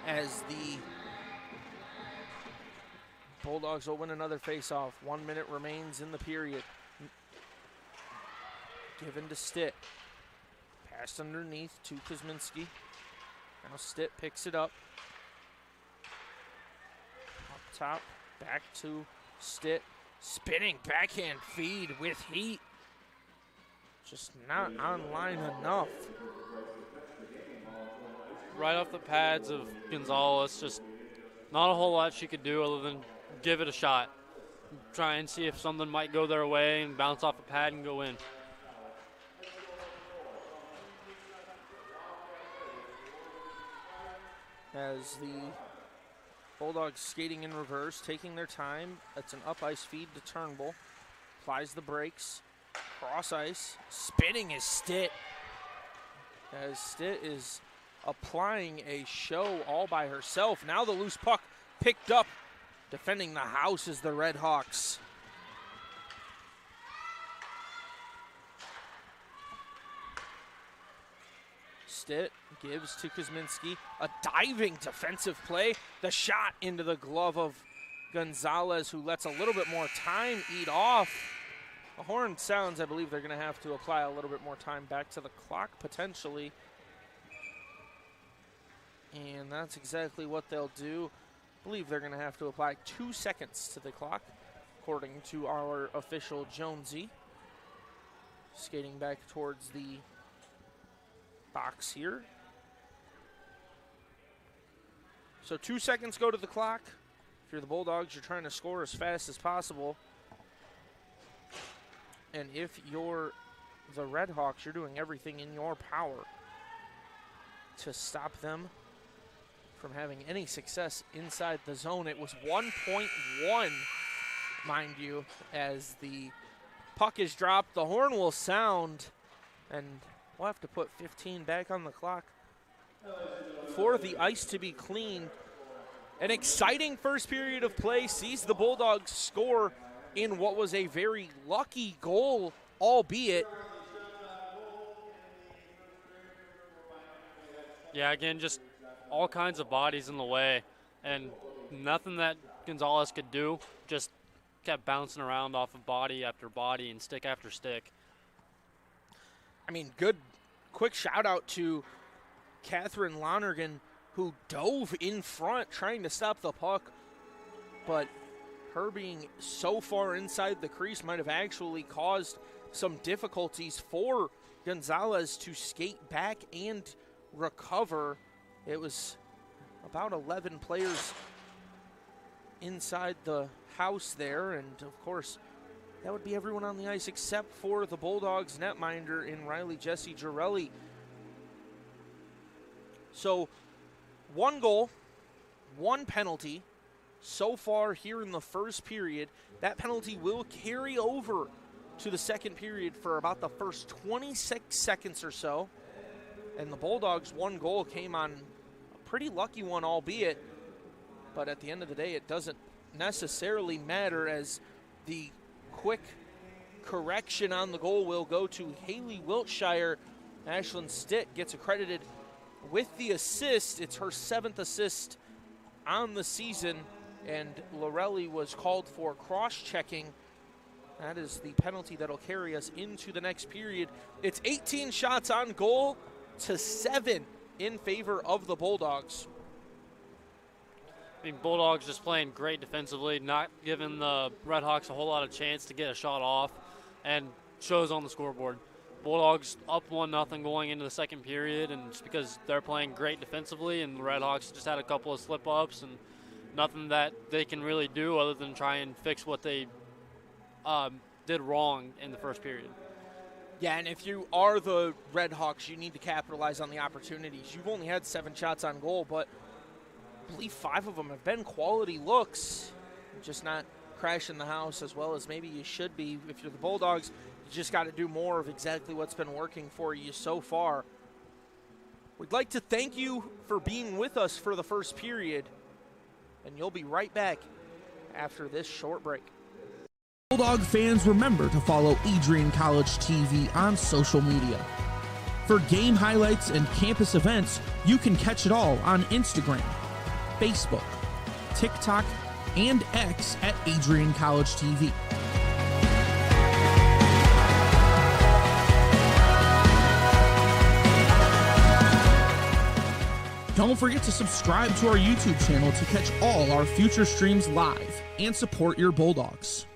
As the Bulldogs will win another face-off. 1 minute remains in the period. Given to Stitt. Passed underneath to Kuzminski. Now Stitt picks it up. Up top, back to Stitt. Spinning backhand feed with heat. Just not online enough. Right off the pads of Gonzalez, just not a whole lot she could do other than give it a shot. Try and see if something might go their way and bounce off a pad and go in. As the Bulldogs skating in reverse, taking their time. It's an up ice feed to Turnbull. Applies the brakes. Cross ice. Spinning is Stitt. As Stitt is applying a show all by herself. Now the loose puck picked up. Defending the house is the Red Hawks. Stitt gives to Kuzminski. A diving defensive play. The shot into the glove of Gonzalez, who lets a little bit more time eat off. The horn sounds. I believe they're going to have to apply a little bit more time back to the clock, potentially. And that's exactly what they'll do. I believe they're going to have to apply 2 seconds to the clock, according to our official Jonesy. Skating back towards the box here. So 2 seconds go to the clock. If you're the Bulldogs, you're trying to score as fast as possible. And if you're the Red Hawks, you're doing everything in your power to stop them from having any success inside the zone. It was 1.1, mind you, as the puck is dropped. The horn will sound, and we'll have to put 15 back on the clock for the ice to be cleaned. An exciting first period of play sees the Bulldogs score in what was a very lucky goal, albeit. Yeah, again, just all kinds of bodies in the way, and nothing that Gonzalez could do. Just kept bouncing around off of body after body and stick after stick. I mean, good, quick shout out to Catherine Lonergan, who dove in front trying to stop the puck, but her being so far inside the crease might have actually caused some difficulties for Gonzalez to skate back and recover. It was about 11 players inside the house there, and of course that would be everyone on the ice except for the Bulldogs netminder in Riley Jesse Girelli. So 1 goal, 1 penalty so far here in the first period. That penalty will carry over to the second period for about the first 26 seconds or so. And the Bulldogs' 1 goal came on a pretty lucky one, albeit, but at the end of the day, it doesn't necessarily matter, as the quick correction on the goal will go to Haley Wiltshire. Ashlyn Stitt gets accredited with the assist. It's her 7th assist on the season, and Lorelli was called for cross-checking. That is the penalty that'll carry us into the next period. It's 18 shots on goal to 7 in favor of the Bulldogs. I mean, Bulldogs just playing great defensively, not giving the Redhawks a whole lot of chance to get a shot off, and shows on the scoreboard. Bulldogs up 1-0 going into the second period, and it's because they're playing great defensively, and the Redhawks just had a couple of slip-ups and nothing that they can really do other than try and fix what they did wrong in the first period. Yeah, and if you are the Redhawks, you need to capitalize on the opportunities. You've only had 7 shots on goal, but I believe 5 of them have been quality looks, just not crashing the house as well as maybe you should be. If you're the Bulldogs, you just got to do more of exactly what's been working for you so far. We'd like to thank you for being with us for the first period, and you'll be right back after this short break. Bulldog fans, remember to follow Adrian College TV on social media. For game highlights and campus events, you can catch it all on Instagram, Facebook, TikTok, and X at AdrianCollegeTV. Don't forget to subscribe to our YouTube channel to catch all our future streams live and support your Bulldogs.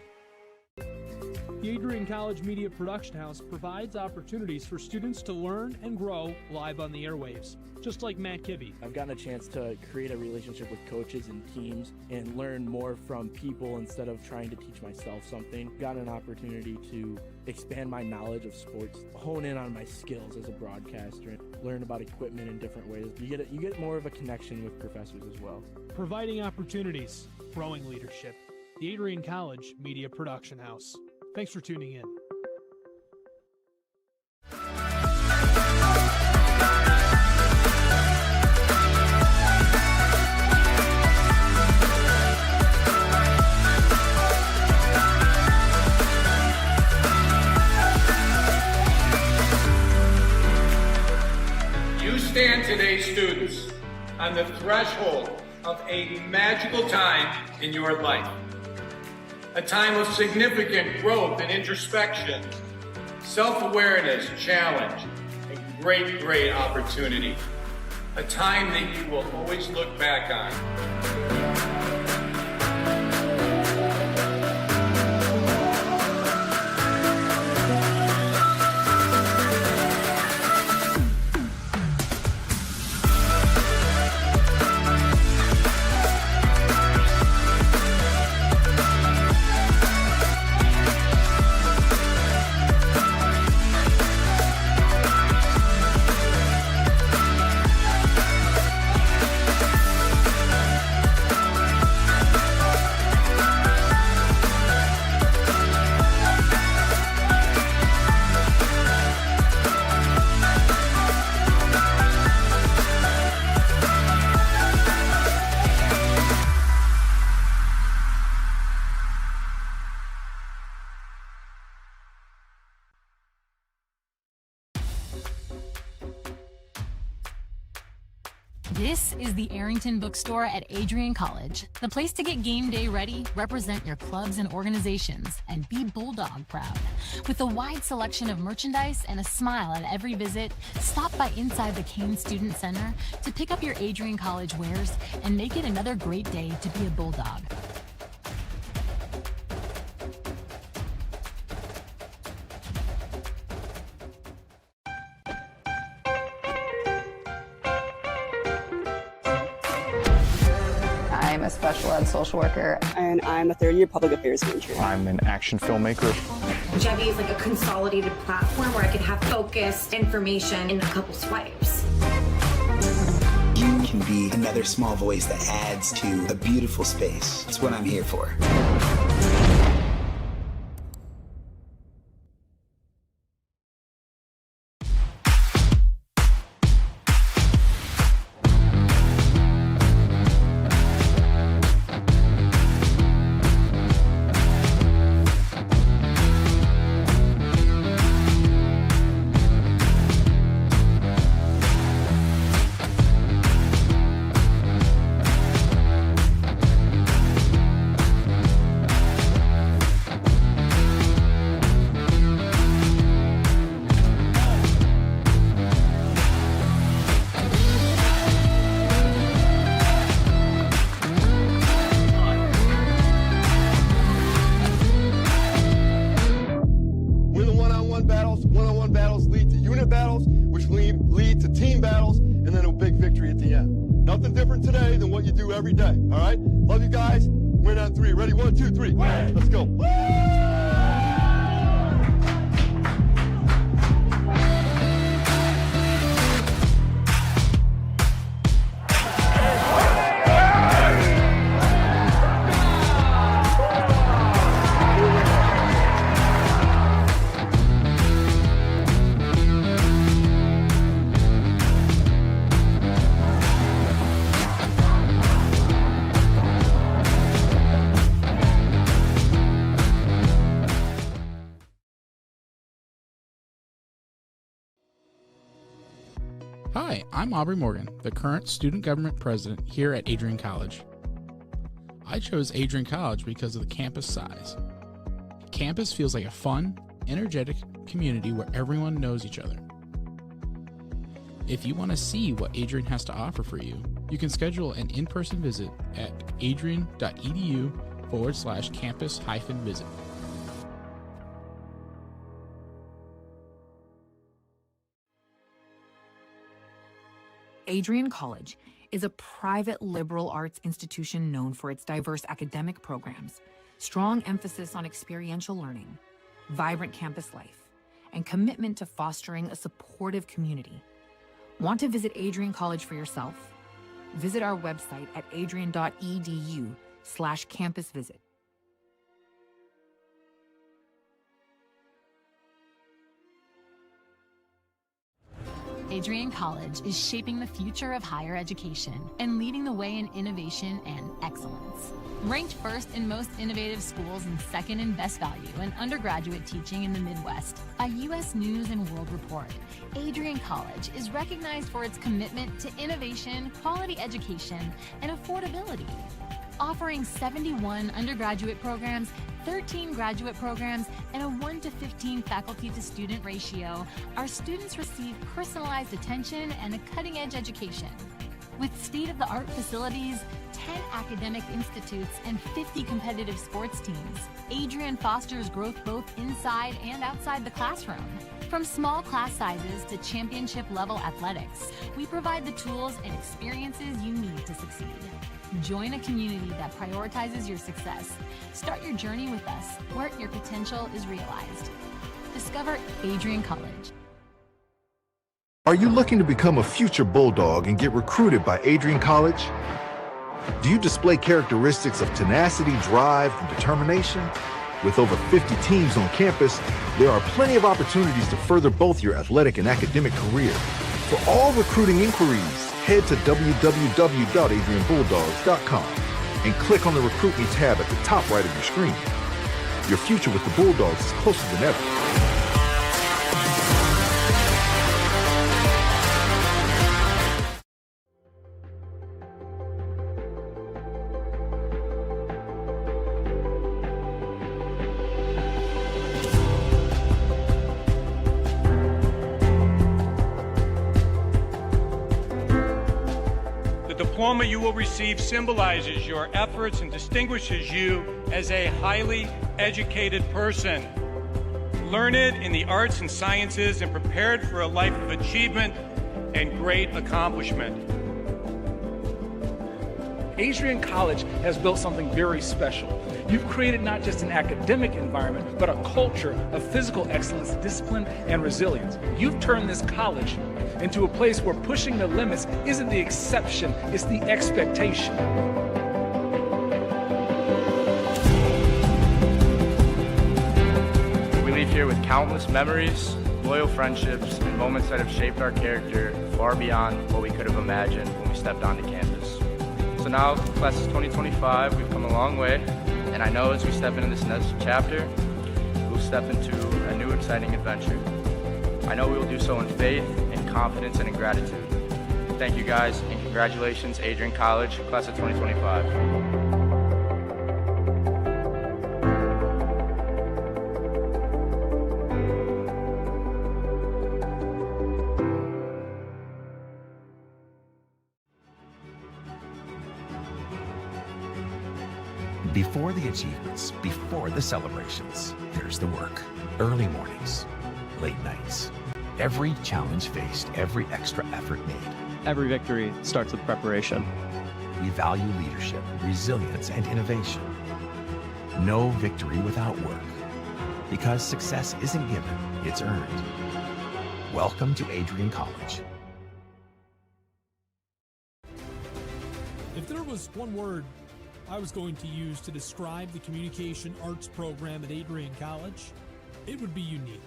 The Adrian College Media Production House provides opportunities for students to learn and grow live on the airwaves, just like Matt Kibbe. I've gotten a chance to create a relationship with coaches and teams and learn more from people instead of trying to teach myself something. Got an opportunity to expand my knowledge of sports, hone in on my skills as a broadcaster, and learn about equipment in different ways. You get more of a connection with professors as well. Providing opportunities, growing leadership. The Adrian College Media Production House. Thanks for tuning in. You stand today, students, on the threshold of a magical time in your life. A time of significant growth and introspection, self-awareness, challenge, and great opportunity. A time that you will always look back on. This is the Arrington Bookstore at Adrian College, the place to get game day ready, represent your clubs and organizations, and be Bulldog proud. With a wide selection of merchandise and a smile at every visit, stop by inside the Kane Student Center to pick up your Adrian College wares and make it another great day to be a Bulldog. I'm a special ed social worker. And I'm a third-year public affairs major. I'm an action filmmaker. Jevy is like a consolidated platform where I can have focused information in a couple swipes. You can be another small voice that adds to a beautiful space. That's what I'm here for. One-on-one battles lead to unit battles, which lead to team battles, and then a big victory at the end. Nothing different today than what you do every day, all right? Love you guys. Win on three. Ready? 1, 2, 3. Win. Let's go. Hi, I'm Aubrey Morgan, the current student government president here at Adrian College. I chose Adrian College because of the campus size. Campus feels like a fun, energetic community where everyone knows each other. If you want to see what Adrian has to offer for you, you can schedule an in-person visit at adrian.edu/campus-visit. Adrian College is a private liberal arts institution known for its diverse academic programs, strong emphasis on experiential learning, vibrant campus life, and commitment to fostering a supportive community. Want to visit Adrian College for yourself? Visit our website at adrian.edu/campus-visit. Adrian College is shaping the future of higher education and leading the way in innovation and excellence. Ranked first in most innovative schools and second in best value in undergraduate teaching in the Midwest by U.S. News and World Report, Adrian College is recognized for its commitment to innovation, quality education, and affordability. Offering 71 undergraduate programs, 13 graduate programs, and a 1-to-15 faculty-to-student ratio, our students receive personalized attention and a cutting-edge education. With state-of-the-art facilities, 10 academic institutes, and 50 competitive sports teams, Adrian fosters growth both inside and outside the classroom. From small class sizes to championship-level athletics, we provide the tools and experiences you need to succeed. Join a community that prioritizes your success. Start your journey with us, where your potential is realized. Discover Adrian College. Are you looking to become a future Bulldog and get recruited by Adrian College? Do you display characteristics of tenacity, drive, and determination? With over 50 teams on campus, there are plenty of opportunities to further both your athletic and academic career. For all recruiting inquiries, head to www.adrianbulldogs.com and click on the Recruit Me tab at the top right of your screen. Your future with the Bulldogs is closer than ever. The diploma you will receive symbolizes your efforts and distinguishes you as a highly educated person, learned in the arts and sciences and prepared for a life of achievement and great accomplishment. Adrian College has built something very special. You've created not just an academic environment, but a culture of physical excellence, discipline, and resilience. You've turned this college into a place where pushing the limits isn't the exception, it's the expectation. We leave here with countless memories, loyal friendships, and moments that have shaped our character far beyond what we could have imagined when we stepped onto campus. So now, class of 2025, we've come a long way, and I know as we step into this next chapter, we'll step into a new exciting adventure. I know we will do so in faith, in confidence, and in gratitude. Thank you guys, and congratulations, Adrian College, class of 2025. Before the achievements, before the celebrations, there's the work. Early mornings, late nights. Every challenge faced, every extra effort made. Every victory starts with preparation. We value leadership, resilience, and innovation. No victory without work. Because success isn't given, it's earned. Welcome to Adrian College. If there was one word I was going to use to describe the communication arts program at Adrian College, it would be unique.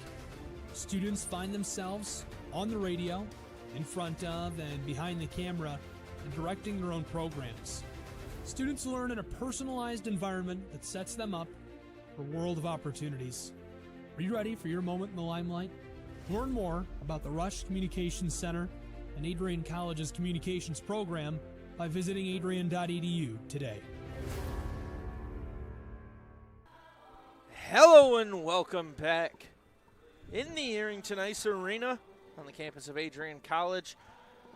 Students find themselves on the radio, in front of and behind the camera, and directing their own programs. Students learn in a personalized environment that sets them up for a world of opportunities. Are you ready for your moment in the limelight? Learn more about the Rush Communications Center and Adrian College's communications program by visiting adrian.edu today. Hello and welcome back in the Arrington Ice Arena on the campus of Adrian College.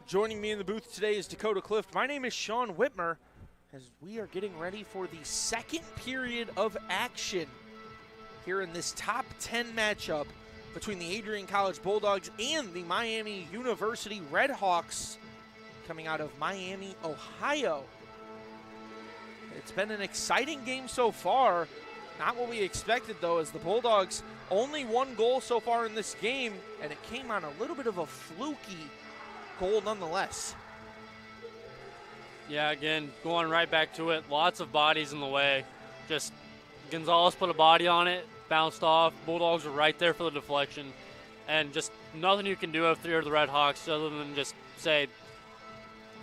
Joining me in the booth today is Dakota Clift. My name is Sean Whitmer as we are getting ready for the second period of action here in this top 10 matchup between the Adrian College Bulldogs and the Miami University Redhawks coming out of Miami, Ohio. It's been an exciting game so far. Not what we expected, though, as the Bulldogs only one goal so far in this game, and it came on a little bit of a fluky goal nonetheless. Yeah, again, going right back to it, lots of bodies in the way. Just Gonzalez put a body on it, bounced off. Bulldogs were right there for the deflection, and just nothing you can do if you're the Redhawks other than just say,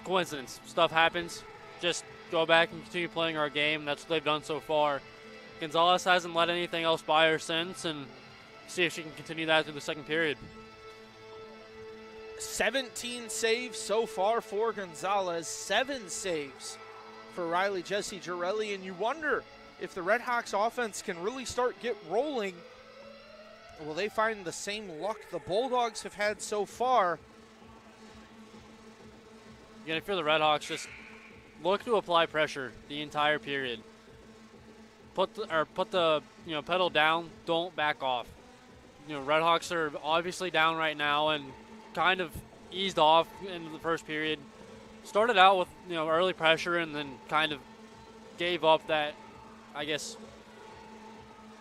coincidence. Stuff happens. Just go back and continue playing our game. That's what they've done so far. Gonzalez hasn't let anything else by her since, and see if she can continue that through the second period. 17 saves so far for Gonzalez, 7 saves for Riley Jesse Girelli, and you wonder if the Redhawks offense can really start get rolling. Will they find the same luck the Bulldogs have had so far? Again, if you're the Redhawks, just look to apply pressure the entire period. Put the pedal down. Don't back off. Redhawks are obviously down right now and kind of eased off into the first period. Started out with early pressure and then kind of gave up that, I guess,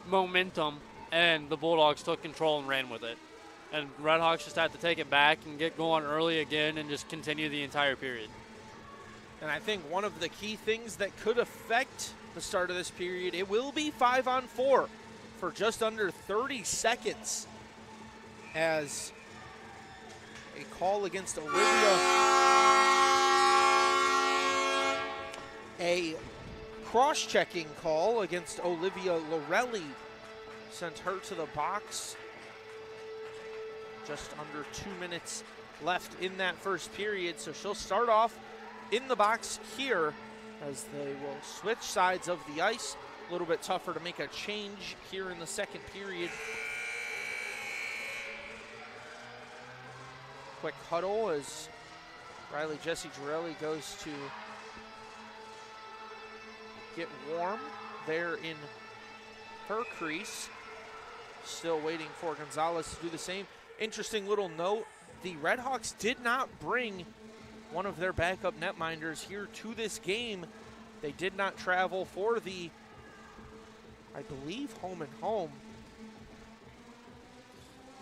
momentum, and the Bulldogs took control and ran with it. And Redhawks just had to take it back and get going early again and just continue the entire period. And I think one of the key things that could affect the start of this period, it will be 5-on-4 for just under 30 seconds as a call against Olivia, a cross-checking call against Olivia Lorelli sent her to the box. Just under 2 minutes left in that first period, so she'll start off in the box here as they will switch sides of the ice. A little bit tougher to make a change here in the second period. Quick huddle as Riley Jesse Girelli goes to get warm there in her crease. Still waiting for Gonzalez to do the same. Interesting little note, the Redhawks did not bring one of their backup netminders here to this game. They did not travel for the, I believe, home and home.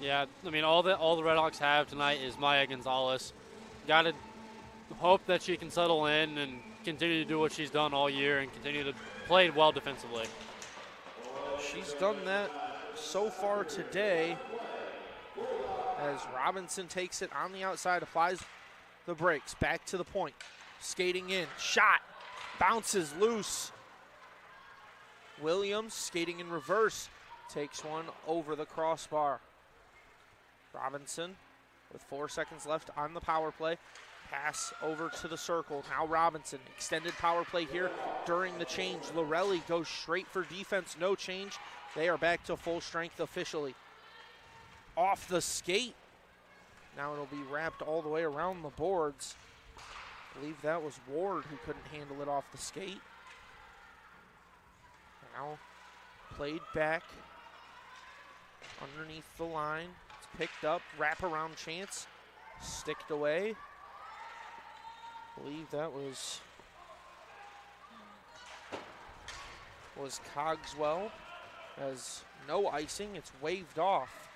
Yeah, I mean, all the Redhawks have tonight is Maya Gonzalez. Got to hope that she can settle in and continue to do what she's done all year and continue to play well defensively. She's done that so far today as Robinson takes it on the outside, applies the brakes, back to the point, skating in, shot, bounces loose. Williams skating in reverse, takes one over the crossbar. Robinson with 4 seconds left on the power play. Pass over to the circle. Now Robinson, extended power play here during the change. Lorelli goes straight for defense, no change. They are back to full strength officially. Off the skate. Now it'll be wrapped all the way around the boards. I believe that was Ward who couldn't handle it off the skate. Now played back underneath the line. It's picked up, wraparound chance, sticked away. I believe that was Cogswell. As no icing, it's waved off.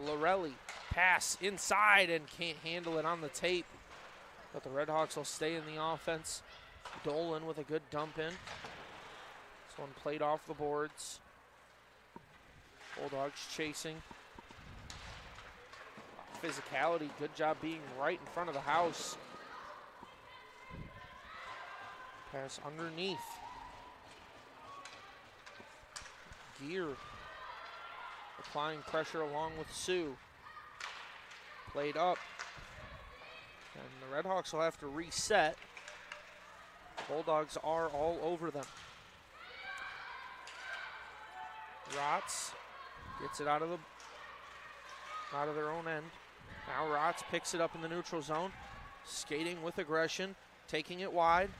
Lorelli, pass inside and can't handle it on the tape. But the Redhawks will stay in the offense. Dolan with a good dump in. This one played off the boards. Bulldogs chasing. Physicality, good job being right in front of the house. Pass underneath. Gear applying pressure along with Sue. Played up. And the Redhawks will have to reset. Bulldogs are all over them. Rotz gets it out of their own end. Now Rotz picks it up in the neutral zone. Skating with aggression, taking it wide.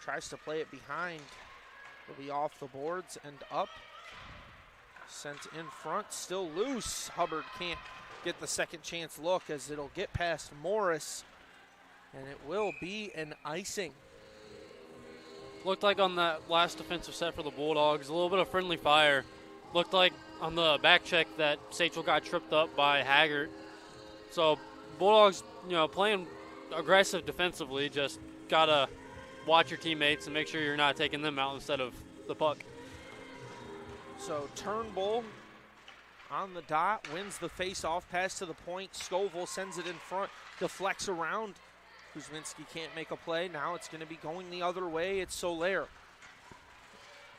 Tries to play it behind. It'll be off the boards and up. Sent in front, still loose. Hubbard can't get the second chance look as it'll get past Morris. And it will be an icing. Looked like on that last defensive set for the Bulldogs, a little bit of friendly fire. Looked like on the back check that Sachel got tripped up by Haggart. So Bulldogs, playing aggressive defensively, just gotta watch your teammates and make sure you're not taking them out instead of the puck. So Turnbull on the dot, wins the face-off, pass to the point. Scoville sends it in front, deflects around. Kuzminski can't make a play. Now it's going to be going the other way. It's Soler.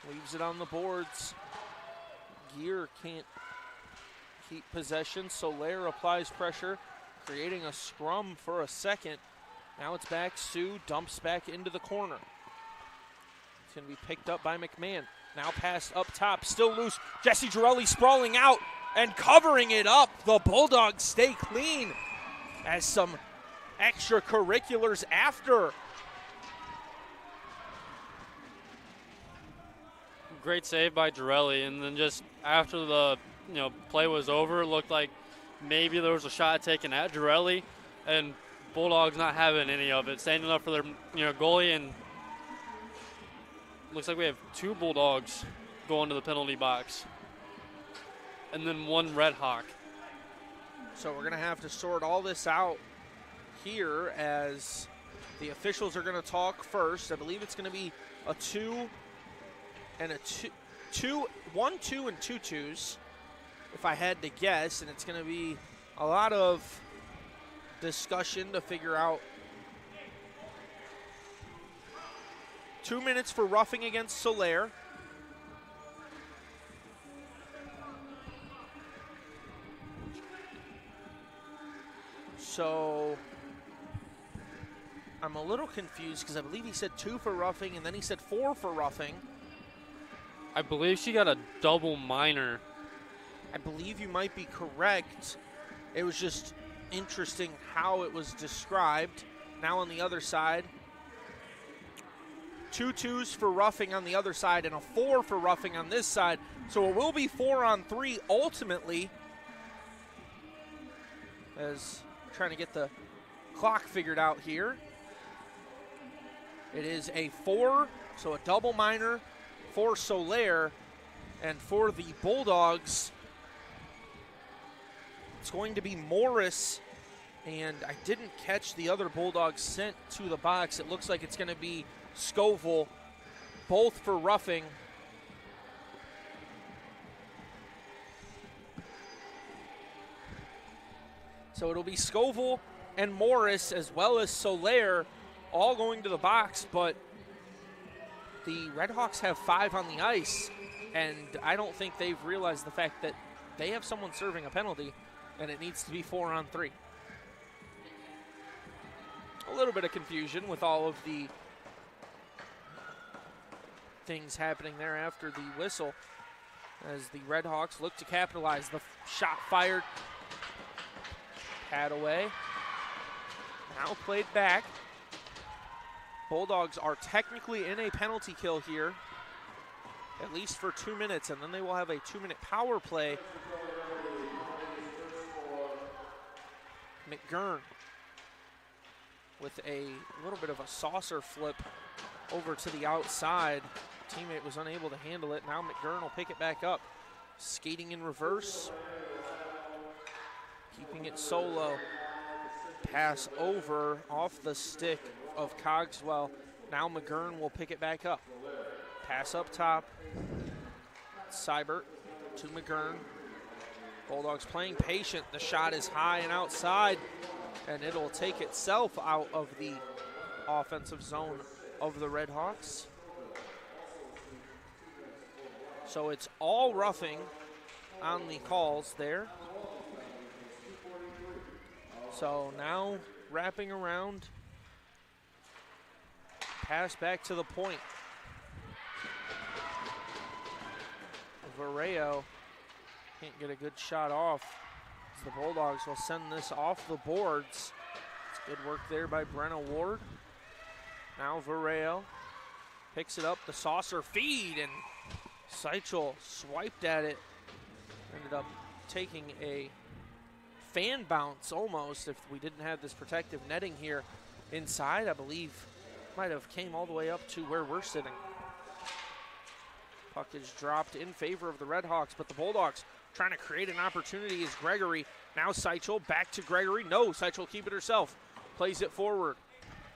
Leaves it on the boards. Gear can't keep possession. Soler applies pressure, creating a scrum for a second. Now it's back. Sue dumps back into the corner. It's going to be picked up by McMahon. Now pass up top, still loose. Jesse Girelli sprawling out and covering it up. The Bulldogs stay clean as some extracurriculars after. Great save by Girelli, and then just after the play was over, it looked like maybe there was a shot taken at Girelli, and Bulldogs not having any of it, standing up for their goalie, and looks like we have two Bulldogs going to the penalty box, and then one Red Hawk. So we're going to have to sort all this out here as the officials are going to talk first. I believe it's going to be a 2 and a 1, 2, and 2 twos, if I had to guess, and it's going to be a lot of discussion to figure out. 2 minutes for roughing against Soler. So I'm a little confused because I believe he said 2 for roughing and then he said 4 for roughing. I believe she got a double minor. I believe you might be correct. It was just interesting how it was described. Now on the other side, 2 twos for roughing on the other side and a 4 for roughing on this side. So it will be 4-on-3 ultimately. As trying to get the clock figured out here. It is a 4, so a double minor for Soler. And for the Bulldogs, it's going to be Morris. And I didn't catch the other Bulldogs sent to the box. It looks like it's going to be Scoville, both for roughing. So it'll be Scoville and Morris as well as Soler all going to the box, but the Redhawks have 5 on the ice, and I don't think they've realized the fact that they have someone serving a penalty, and it needs to be 4-on-3. A little bit of confusion with all of the things happening there after the whistle as the Redhawks look to capitalize. The shot fired. Pad away. Now played back. Bulldogs are technically in a penalty kill here, at least for 2 minutes, and then they will have a 2-minute power play. McGurn with a little bit of a saucer flip over to the outside. Teammate was unable to handle it. Now McGurn will pick it back up. Skating in reverse. Keeping it solo. Pass over off the stick of Cogswell. Now McGurn will pick it back up. Pass up top. Seibert to McGurn. Bulldogs playing patient. The shot is high and outside, and it'll take itself out of the offensive zone of the Redhawks. So it's all roughing on the calls there. So now wrapping around, pass back to the point. Vareo can't get a good shot off. The Bulldogs will send this off the boards. It's good work there by Brenna Ward. Now Vareo picks it up, the saucer feed, and Seichel swiped at it. Ended up taking a fan bounce almost if we didn't have this protective netting here inside. I believe might have came all the way up to where we're sitting. Puck is dropped in favor of the Redhawks, but the Bulldogs trying to create an opportunity is Gregory. Now Seichel back to Gregory. No, Seichel keep it herself. Plays it forward.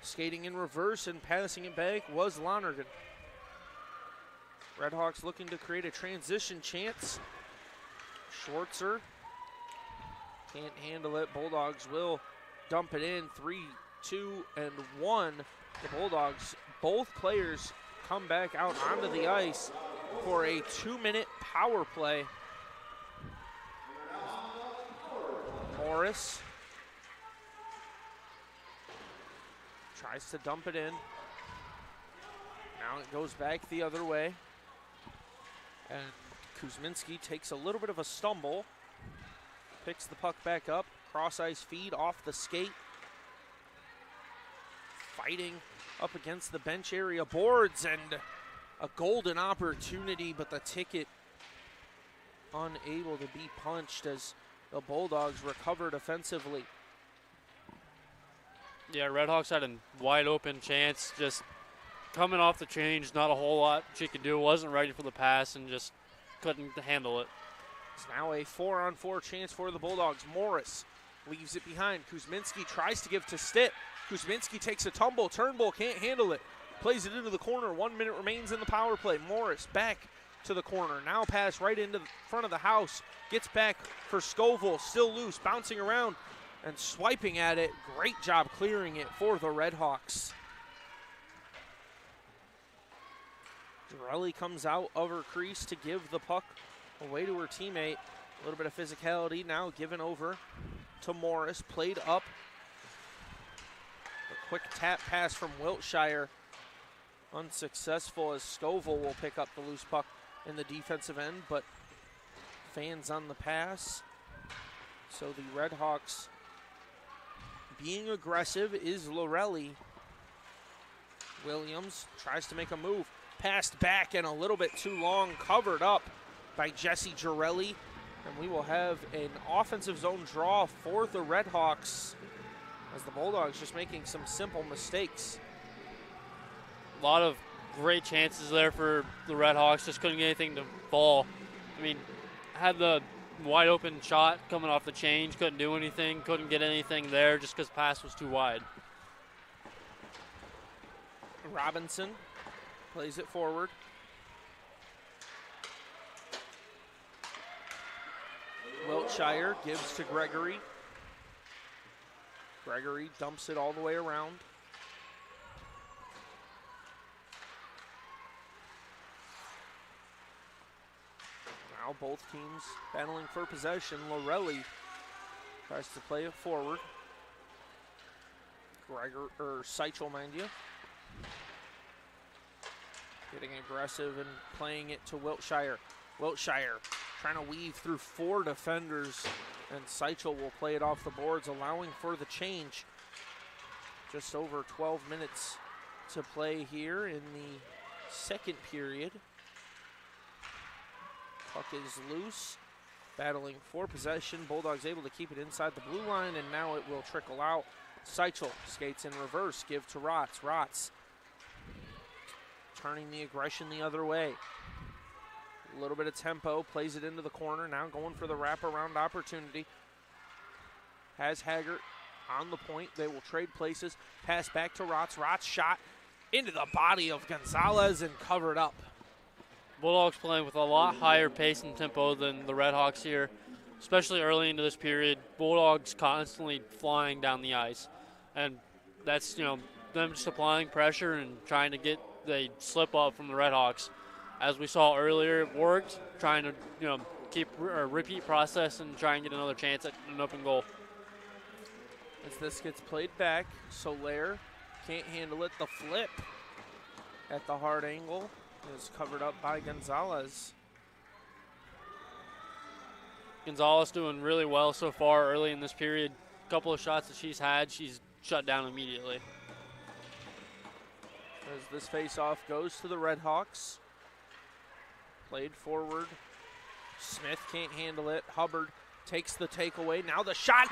Skating in reverse and passing it back was Lonergan. Redhawks looking to create a transition chance. Schwartzer can't handle it. Bulldogs will dump it in. 3, 2, and 1. The Bulldogs, both players come back out onto the ice for a 2-minute power play. Morris tries to dump it in. Now it goes back the other way. And Kuzminski takes a little bit of a stumble. Picks the puck back up. Cross-ice feed off the skate. Fighting up against the bench area boards, and a golden opportunity, but the ticket unable to be punched as the Bulldogs recovered offensively. Yeah, Redhawks had a wide open chance, just coming off the change, not a whole lot she could do. Wasn't ready for the pass and just couldn't handle it. It's now a 4-on-4 chance for the Bulldogs. Morris leaves it behind. Kuzminski tries to give to Stitt. Kuzminski takes a tumble. Turnbull can't handle it. Plays it into the corner. 1 minute remains in the power play. Morris back to the corner. Now pass right into the front of the house. Gets back for Scoville. Still loose. Bouncing around and swiping at it. Great job clearing it for the Redhawks. Dorelli comes out of her crease to give the puck away to her teammate. A little bit of physicality now given over to Morris. Played up. A quick tap pass from Wiltshire. Unsuccessful as Scoville will pick up the loose puck in the defensive end, but fans on the pass. So the Redhawks being aggressive is Lorelli. Williams tries to make a move. Passed back and a little bit too long, covered up by Jesse Girelli. And we will have an offensive zone draw for the Redhawks. as the Bulldogs just making some simple mistakes. A lot of great chances there for the Red Hawks, just couldn't get anything to fall. I mean, had the wide open shot coming off the change, couldn't do anything, couldn't get anything there just because the pass was too wide. Robinson plays it forward. Wiltshire gives to Gregory. Gregory dumps it all the way around. Now both teams battling for possession. Lorelli tries to play it forward. Seichel, mind you. Getting aggressive and playing it to Wiltshire. Wiltshire trying to weave through 4 defenders, and Seichel will play it off the boards, allowing for the change. Just over 12 minutes to play here in the second period. Puck is loose, battling for possession. Bulldogs able to keep it inside the blue line, and now it will trickle out. Seichel skates in reverse, give to Rotz. Rotz turning the aggression the other way. A little bit of tempo, plays it into the corner, now going for the wraparound opportunity. Has Haggart on the point, they will trade places. Pass back to Rotz. Rotz shot into the body of Gonzalez and covered up. Bulldogs playing with a lot higher pace and tempo than the Red Hawks here, especially early into this period. Bulldogs constantly flying down the ice, and that's, you know, them just applying pressure and trying to get the slip up from the Red Hawks. As we saw earlier, it worked, trying to, you know, keep a repeat process and try and get another chance at an open goal. As this gets played back, Soler can't handle it. The flip at the hard angle is covered up by Gonzalez. Gonzalez doing really well so far early in this period. A couple of shots that she's had, she's shut down immediately. As this face-off goes to the Red Hawks. Played forward. Smith can't handle it. Hubbard takes the takeaway. Now the shot.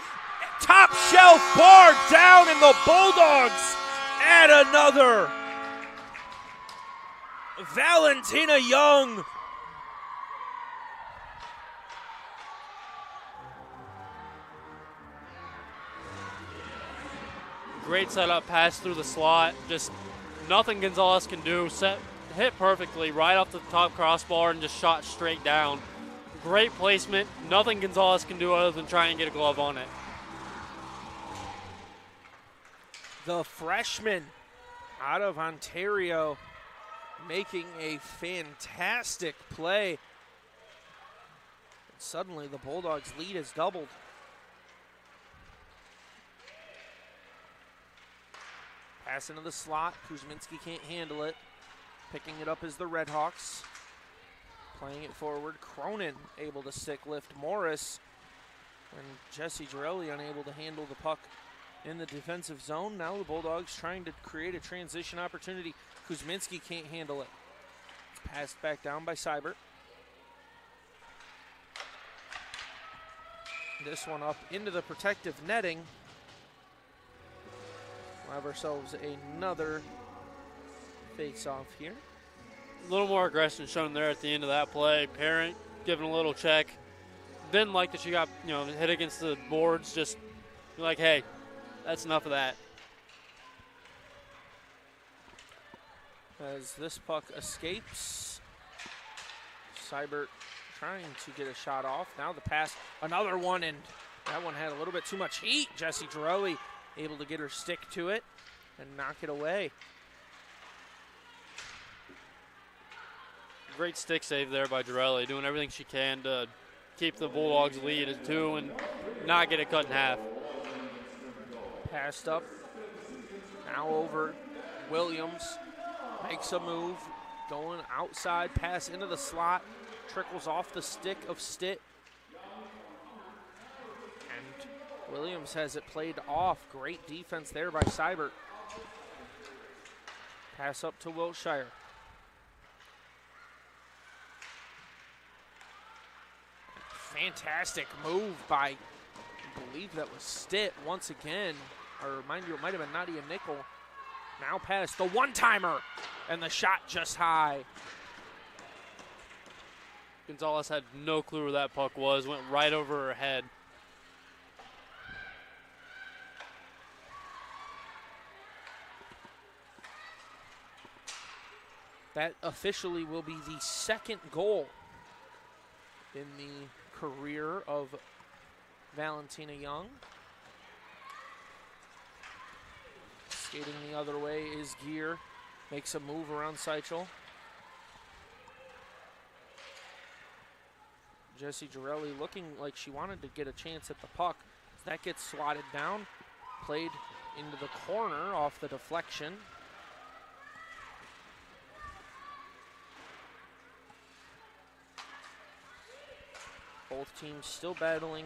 Top shelf bar down, and the Bulldogs add another. Valentina Young. Great setup, pass through the slot. Just nothing Gonzalez can do. Hit perfectly right off the top crossbar and just shot straight down. Great placement. Nothing Gonzalez can do other than try and get a glove on it. The freshman out of Ontario making a fantastic play. Suddenly the Bulldogs' lead is doubled. Pass into the slot. Kuzminski can't handle it. Picking it up is the Red Hawks. Playing it forward. Cronin able to stick lift Morris. And Jesse Girelli unable to handle the puck in the defensive zone. Now the Bulldogs trying to create a transition opportunity. Kuzminski can't handle it. It's passed back down by Seibert. This one up into the protective netting. We'll have ourselves another face-off here. A little more aggression shown there at the end of that play. Parent giving a little check. Didn't like that she got, you know, hit against the boards. Just like, hey, that's enough of that. As this puck escapes, Seibert trying to get a shot off. Now the pass, another one, and that one had a little bit too much heat. Jessie Girelli able to get her stick to it and knock it away. Great stick save there by Girelli, doing everything she can to keep the Bulldogs lead at 2 and not get it cut in half. Passed up, now over. Williams makes a move, going outside, pass into the slot, trickles off the stick of Stitt. And Williams has it played off. Great defense there by Seibert. Pass up to Wiltshire. Fantastic move by, I believe that was Stitt once again. or mind you, it might have been Nadia Nickel. Now past the one-timer, and the shot just high. Gonzalez had no clue where that puck was, went right over her head. That officially will be the second goal in the career of Valentina Young. Skating the other way is Gear. Makes a move around Seichel. Jessie Girelli looking like she wanted to get a chance at the puck. That gets swatted down. Played into the corner off the deflection. Both teams still battling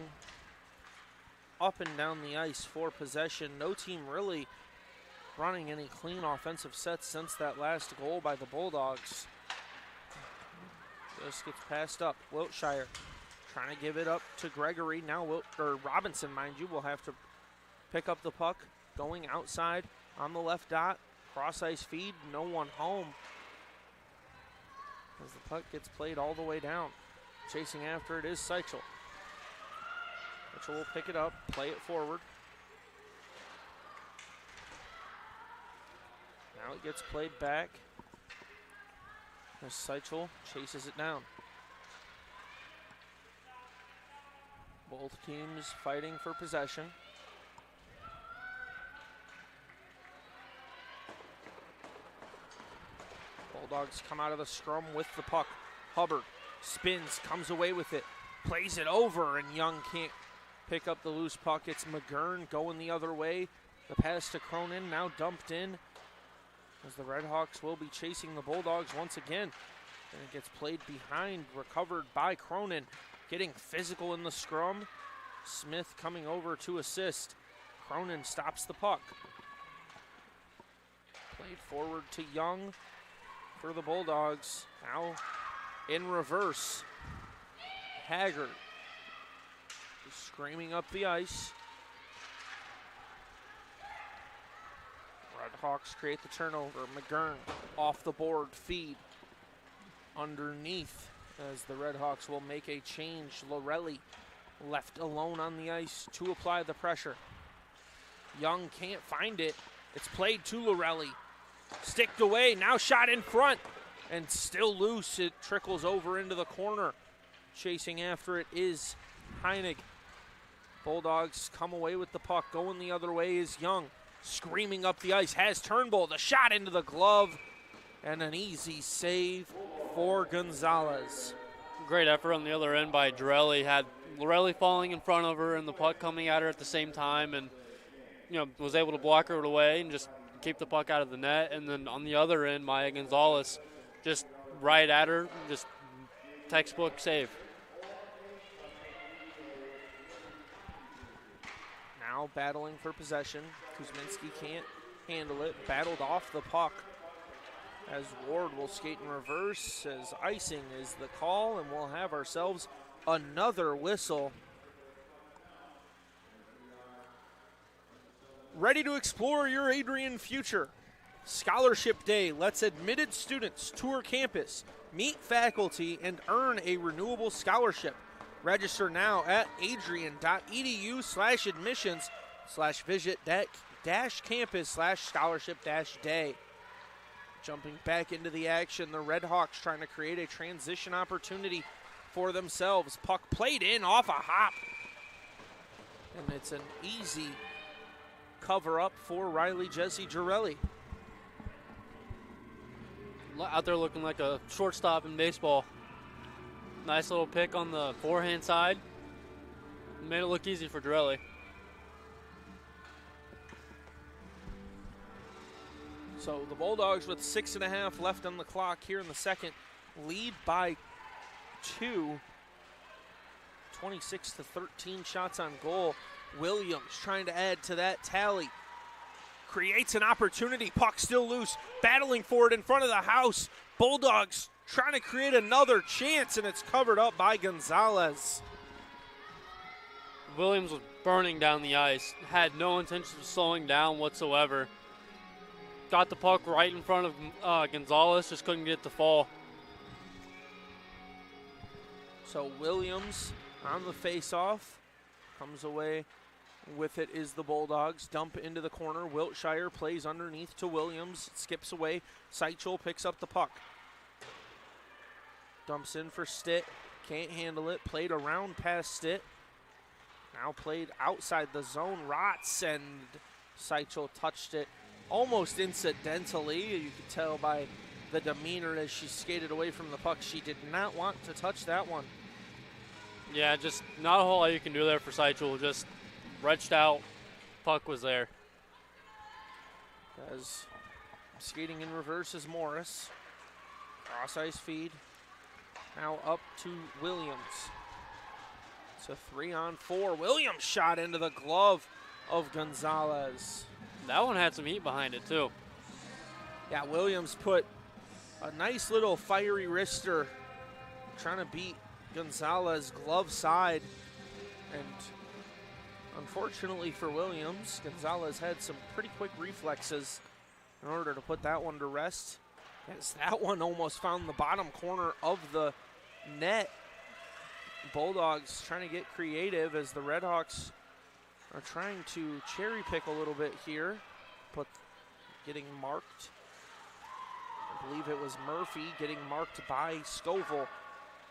up and down the ice for possession. No team really running any clean offensive sets since that last goal by the Bulldogs. This gets passed up. Wiltshire trying to give it up to Gregory. Now Robinson, mind you, will have to pick up the puck. Going outside on the left dot. Cross ice feed. No one home. As the puck gets played all the way down. Chasing after it is Seichel. Seichel will pick it up, play it forward. Now it gets played back. As Seichel chases it down. Both teams fighting for possession. Bulldogs come out of the scrum with the puck. Hubbard spins, comes away with it, plays it over, and Young can't pick up the loose puck. It's McGurn going the other way. The pass to Cronin, now dumped in, as the Redhawks will be chasing the Bulldogs once again. And it gets played behind, recovered by Cronin, getting physical in the scrum. Smith coming over to assist. Cronin stops the puck. Played forward to Young for the Bulldogs. Now in reverse, Haggard is screaming up the ice. Redhawks create the turnover. McGurn off the board, feed underneath as the Redhawks will make a change. Lorelli left alone on the ice to apply the pressure. Young can't find it. It's played to Lorelli. Sticked away, now shot in front. And still loose, it trickles over into the corner. Chasing after it is Heinig. Bulldogs come away with the puck. Going the other way is Young. Screaming up the ice, has Turnbull. The shot into the glove. And an easy save for Gonzalez. Great effort on the other end by Girelli. Had Lorelli falling in front of her and the puck coming at her at the same time. And, was able to block her away and just keep the puck out of the net. And then on the other end, Maya Gonzalez just right at her, just textbook save. Now battling for possession. Kuzminski can't handle it. Battled off the puck as Ward will skate in reverse as icing is the call, and we'll have ourselves another whistle. Ready to explore your Adrian future? Scholarship Day lets admitted students tour campus, meet faculty, and earn a renewable scholarship. Register now at adrian.edu/admissions/visit-campus/scholarship-day. Jumping back into the action, the Redhawks trying to create a transition opportunity for themselves. Puck played in off a hop. And it's an easy cover up for Riley Jessie Girelli. Out there looking like a shortstop in baseball. Nice little pick on the forehand side. Made it look easy for Girelli. So the Bulldogs with 6.5 left on the clock here in the second, lead by 2. 26-13 shots on goal. Williams trying to add to that tally. Creates an opportunity, puck still loose, battling for it in front of the house. Bulldogs trying to create another chance, and it's covered up by Gonzalez. Williams was burning down the ice, had no intention of slowing down whatsoever. Got the puck right in front of Gonzalez, just couldn't get it to fall. So Williams on the face-off, comes away with it is the Bulldogs. Dump into the corner. Wiltshire plays underneath to Williams, skips away. Seichel picks up the puck. Dumps in for Stitt, can't handle it. Played around past Stitt. Now played outside the zone. Rotz, and Seichel touched it almost incidentally. You could tell by the demeanor as she skated away from the puck. She did not want to touch that one. Yeah, just not a whole lot you can do there for Seichel. Just reached out, puck was there. As skating in reverse is Morris. Cross ice feed. Now up to Williams. It's a 3-on-4. Williams shot into the glove of Gonzalez. That one had some heat behind it too. Yeah, Williams put a nice little fiery wrister trying to beat Gonzalez glove side. And unfortunately for Williams, Gonzalez had some pretty quick reflexes in order to put that one to rest. As that one almost found the bottom corner of the net. Bulldogs trying to get creative as the Redhawks are trying to cherry pick a little bit here, but getting marked. I believe it was Murphy getting marked by Scoville.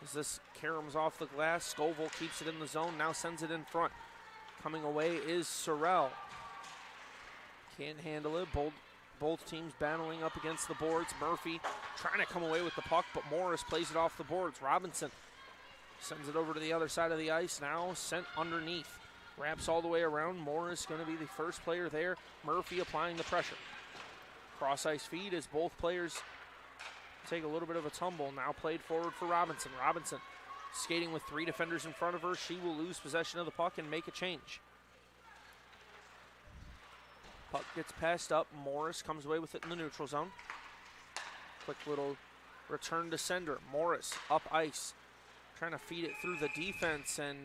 As this caroms off the glass, Scoville keeps it in the zone, now sends it in front. Coming away is Sorrell. Can't handle it. Both teams battling up against the boards. Murphy trying to come away with the puck, but Morris plays it off the boards. Robinson sends it over to the other side of the ice, now sent underneath. Wraps all the way around. Morris going to be the first player there. Murphy applying the pressure. Cross ice feed as both players take a little bit of a tumble. Now played forward for Robinson. Robinson skating with 3 defenders in front of her. She will lose possession of the puck and make a change. Puck gets passed up. Morris comes away with it in the neutral zone. Quick little return to sender. Morris up ice, trying to feed it through the defense, and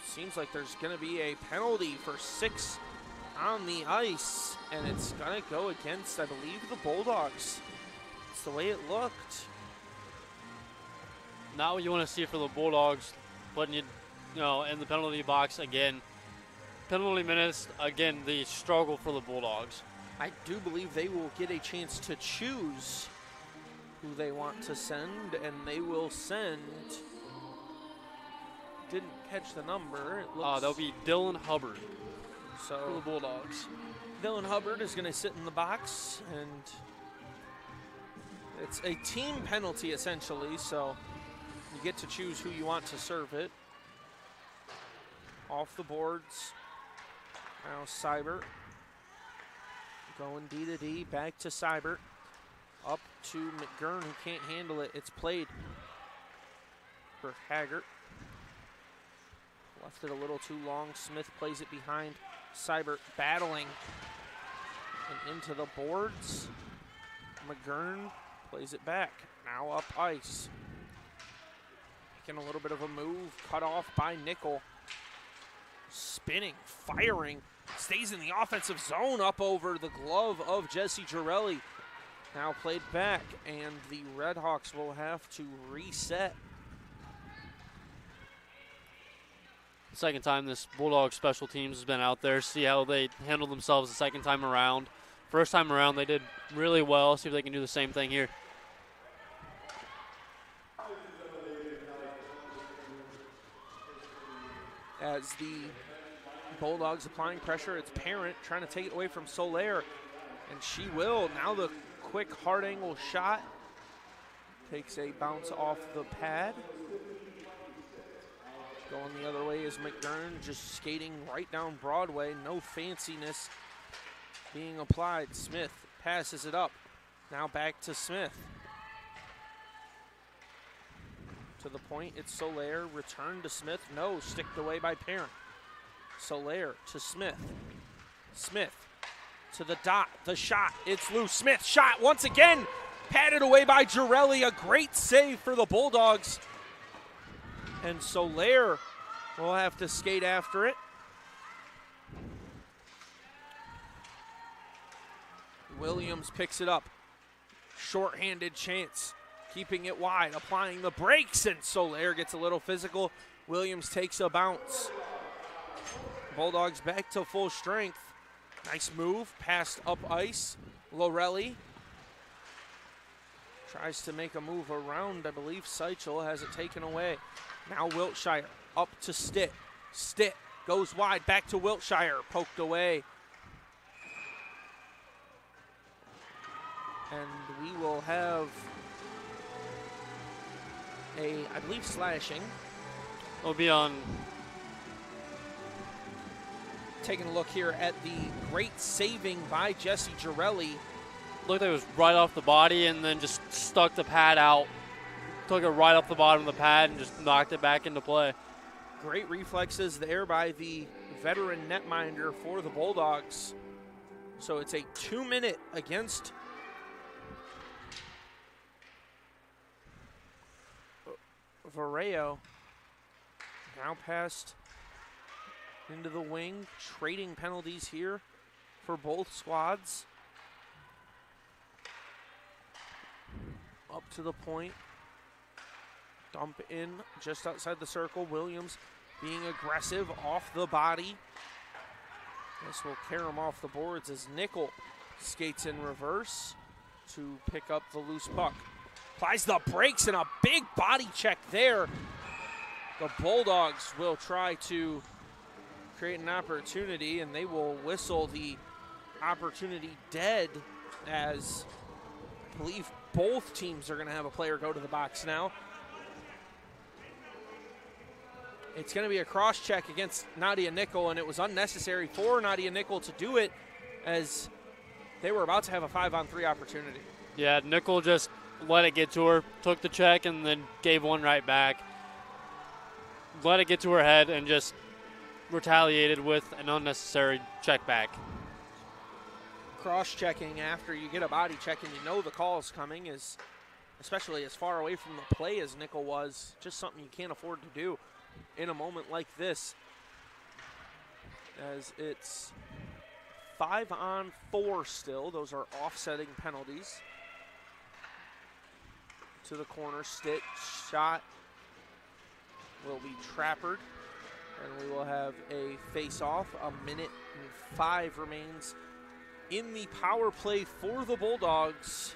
seems like there's going to be a penalty for 6 on the ice, and it's going to go against, I believe, the Bulldogs. It's the way it looked. Not what you want to see for the Bulldogs, putting you in the penalty box again. Penalty minutes, again, the struggle for the Bulldogs. I do believe they will get a chance to choose who they want to send, and they will send. Didn't catch the number. It looks that'll be Dylan Hubbard so for the Bulldogs. Dylan Hubbard is going to sit in the box, and it's a team penalty essentially, so you get to choose who you want to serve it. Off the boards. Now Seibert going D to D, back to Seibert. Up to McGurn, who can't handle it. It's played for Haggart. Left it a little too long. Smith plays it behind. Seibert battling and into the boards. McGurn plays it back. Now up ice. Making a little bit of a move. Cut off by Nickel. Spinning, firing. Stays in the offensive zone up over the glove of Jesse Girelli. Now played back, and the Redhawks will have to reset. Second time this Bulldog special teams has been out there. See how they handle themselves the second time around. First time around they did really well. See if they can do the same thing here. As the Bulldogs applying pressure, it's Parent trying to take it away from Soler, and she will. Now the quick hard angle shot takes a bounce off the pad. Going the other way is McGurn, just skating right down Broadway. No fanciness being applied. Smith passes it up. Now back to Smith. To the point, it's Soler. Return to Smith. No, sticked away by Parent. Soler to Smith. Smith to the dot. The shot. It's loose. Smith shot once again. Patted away by Girelli. A great save for the Bulldogs. And Soler will have to skate after it. Williams picks it up. Short-handed chance. Keeping it wide, applying the brakes, and Soler gets a little physical. Williams takes a bounce. Bulldogs back to full strength. Nice move, passed up ice. Lorelli tries to make a move around, I believe Seichel has it taken away. Now Wiltshire up to Stitt. Stitt goes wide, back to Wiltshire, poked away. And we will have I believe, slashing. It'll be on. Taking a look here at the great saving by Jesse Girelli. Looked like it was right off the body and then just stuck the pad out. Took it right off the bottom of the pad and just knocked it back into play. Great reflexes there by the veteran netminder for the Bulldogs. So it's a 2-minute against Vareo. Now passed into the wing, trading penalties here for both squads. Up to the point. Dump in just outside the circle. Williams being aggressive off the body. This will carry him off the boards as Nickel skates in reverse to pick up the loose puck. Applies the brakes and a big body check there. The Bulldogs will try to create an opportunity, and they will whistle the opportunity dead, as I believe both teams are going to have a player go to the box now. It's going to be a cross check against Nadia Nickel, and it was unnecessary for Nadia Nickel to do it, as they were about to have a 5-on-3 opportunity. Yeah, Nickel just let it get to her, took the check, and then gave one right back. Let it get to her head and just retaliated with an unnecessary check back. Cross-checking after you get a body check and you know the call is coming, is, especially as far away from the play as Nickel was, just something you can't afford to do in a moment like this, as it's 5-on-4 still. Those are offsetting penalties. To the corner, Stitt shot will be trappered, and we will have a face-off. 1:05 remains in the power play for the Bulldogs.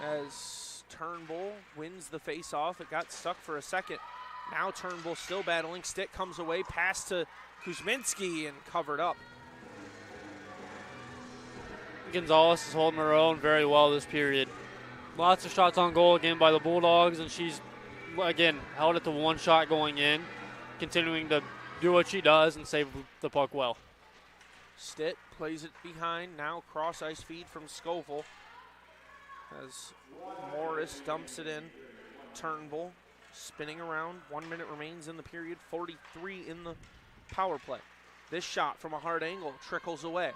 As Turnbull wins the face-off, it got stuck for a second. Now Turnbull still battling. Stitt comes away, pass to Kuzminski, and covered up. Gonzalez is holding her own very well this period. Lots of shots on goal again by the Bulldogs, and she's, again, held it to one shot going in, continuing to do what she does and save the puck well. Stitt plays it behind. Now cross-ice feed from Scoville as Morris dumps it in. Turnbull spinning around. 1 minute remains in the period. 43 in the power play. This shot from a hard angle trickles away.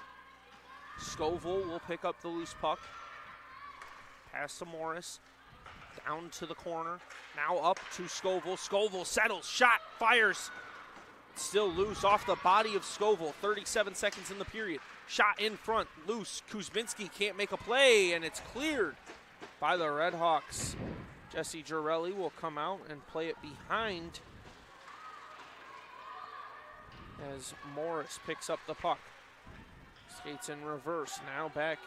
Scoville will pick up the loose puck. Pass to Morris. Down to the corner. Now up to Scoville. Scoville settles. Shot. Fires. Still loose off the body of Scoville. 37 seconds in the period. Shot in front. Loose. Kuzminski can't make a play, and it's cleared by the Red Hawks. Jesse Girelli will come out and play it behind as Morris picks up the puck. Skates in reverse, now back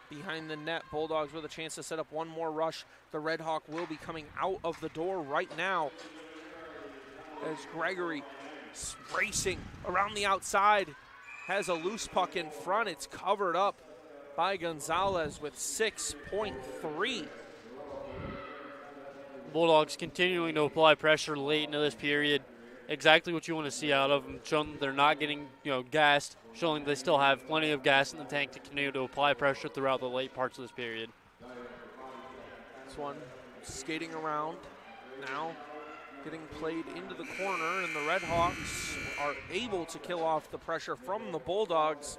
behind the net. Bulldogs with a chance to set up one more rush. The Red Hawk will be coming out of the door right now as Gregory racing around the outside. Has a loose puck in front. It's covered up by Gonzalez with 6.3. Bulldogs continuing to apply pressure late into this period. Exactly what you want to see out of them, showing that they're not getting, gassed, showing they still have plenty of gas in the tank to continue to apply pressure throughout the late parts of this period. This one skating around, now getting played into the corner, and the Red Hawks are able to kill off the pressure from the Bulldogs.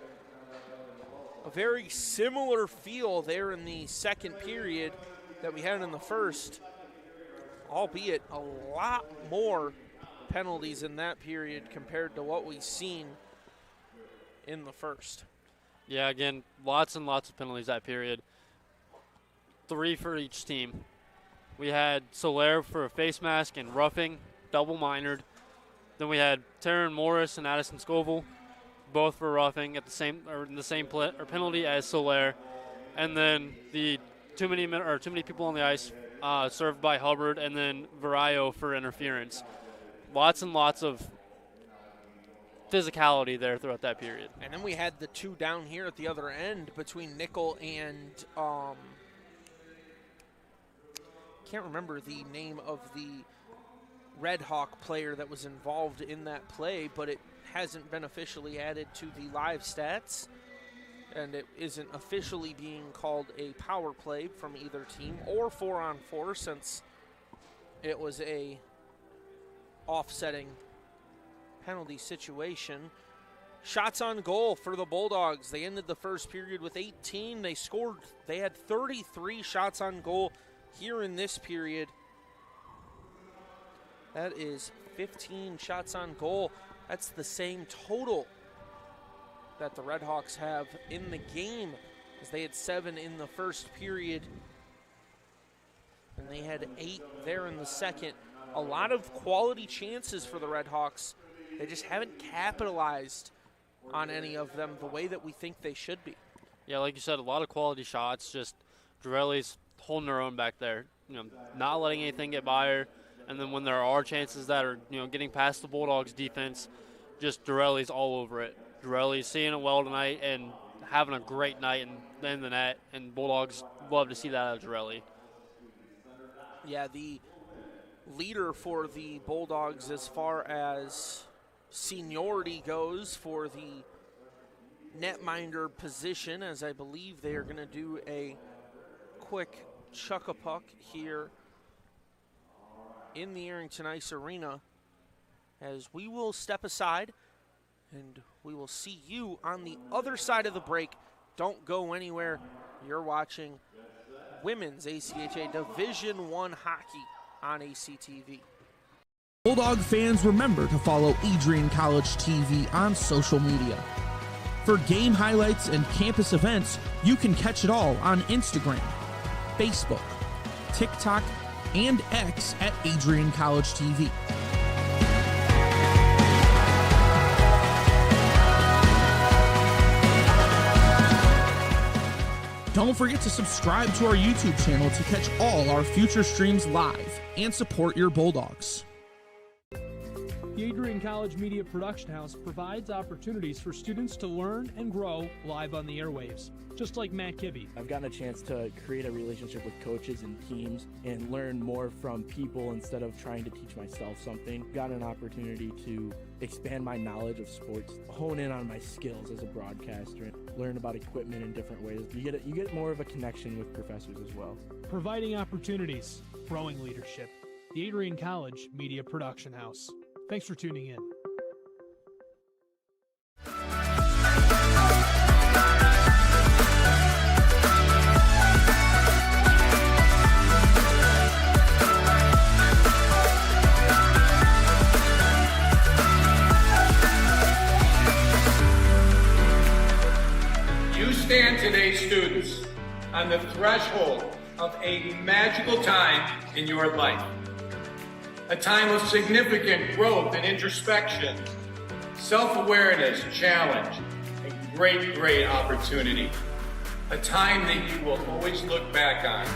A very similar feel there in the second period that we had in the first, albeit a lot more penalties in that period compared to what we've seen in the first. Yeah, again, lots and lots of penalties that period. 3 for each team. We had Soler for a face mask and roughing, double minored. Then we had Taryn Morris and Addison Scoville, both for roughing at the same penalty as Soler. And then the too many people on the ice served by Hubbard, and then Varillo for interference. Lots and lots of physicality there throughout that period. And then we had the 2 down here at the other end between Nickel and can't remember the name of the Red Hawk player that was involved in that play, but it hasn't been officially added to the live stats, and it isn't officially being called a power play from either team or 4-on-4 since it was a offsetting penalty situation. Shots on goal for the Bulldogs. They ended the first period with 18. They had 33 shots on goal here in this period. That is 15 shots on goal. That's the same total that the Red Hawks have in the game, as they had 7 in the first period, and they had 8 there in the second. A lot of quality chances for the Red Hawks. They just haven't capitalized on any of them the way that we think they should be. Yeah, like you said, a lot of quality shots. Just Dorelli's holding their own back there, not letting anything get by her. And then when there are chances that are, getting past the Bulldogs defense, just Dorelli's all over it. Dorelli's seeing it well tonight and having a great night in the net, and Bulldogs love to see that out of Dorelli. Yeah, the leader for the Bulldogs as far as seniority goes for the netminder position, as I believe they are going to do a quick chuck-a-puck here in the Arrington Ice Arena, as we will step aside and we will see you on the other side of the break. Don't go anywhere. You're watching Women's ACHA Division I hockey on ACTV. Bulldog fans, remember to follow Adrian College TV on social media. For game highlights and campus events, you can catch it all on Instagram, Facebook, TikTok, and X at AdrianCollegeTV. Don't forget to subscribe to our YouTube channel to catch all our future streams live and support your Bulldogs. The Adrian College Media Production House provides opportunities for students to learn and grow live on the airwaves, just like Matt Kibbe. I've gotten a chance to create a relationship with coaches and teams and learn more from people instead of trying to teach myself something. Got an opportunity to expand my knowledge of sports, hone in on my skills as a broadcaster, and learn about equipment in different ways. You get more of a connection with professors as well. Providing opportunities, growing leadership. The Adrian College Media Production House. Thanks for tuning in. You stand today, students, on the threshold of a magical time in your life. A time of significant growth and introspection, self-awareness, challenge, and great, great opportunity. A time that you will always look back on.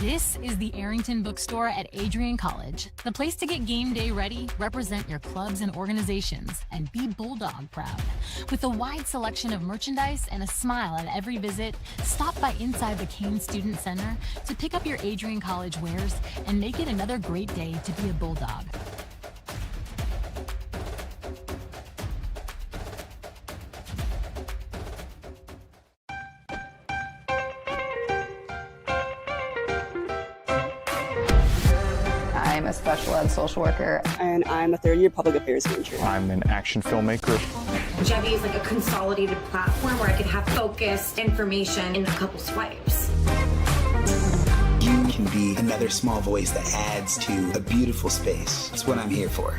This is the Arrington Bookstore at Adrian College, the place to get game day ready, represent your clubs and organizations, and be Bulldog proud. With a wide selection of merchandise and a smile at every visit, stop by inside the Kane Student Center to pick up your Adrian College wares and make it another great day to be a Bulldog. I'm a special ed social worker. And I'm a third-year public affairs major. I'm an action filmmaker. Jevy is like a consolidated platform where I could have focused information in a couple swipes. You can be another small voice that adds to a beautiful space. That's what I'm here for.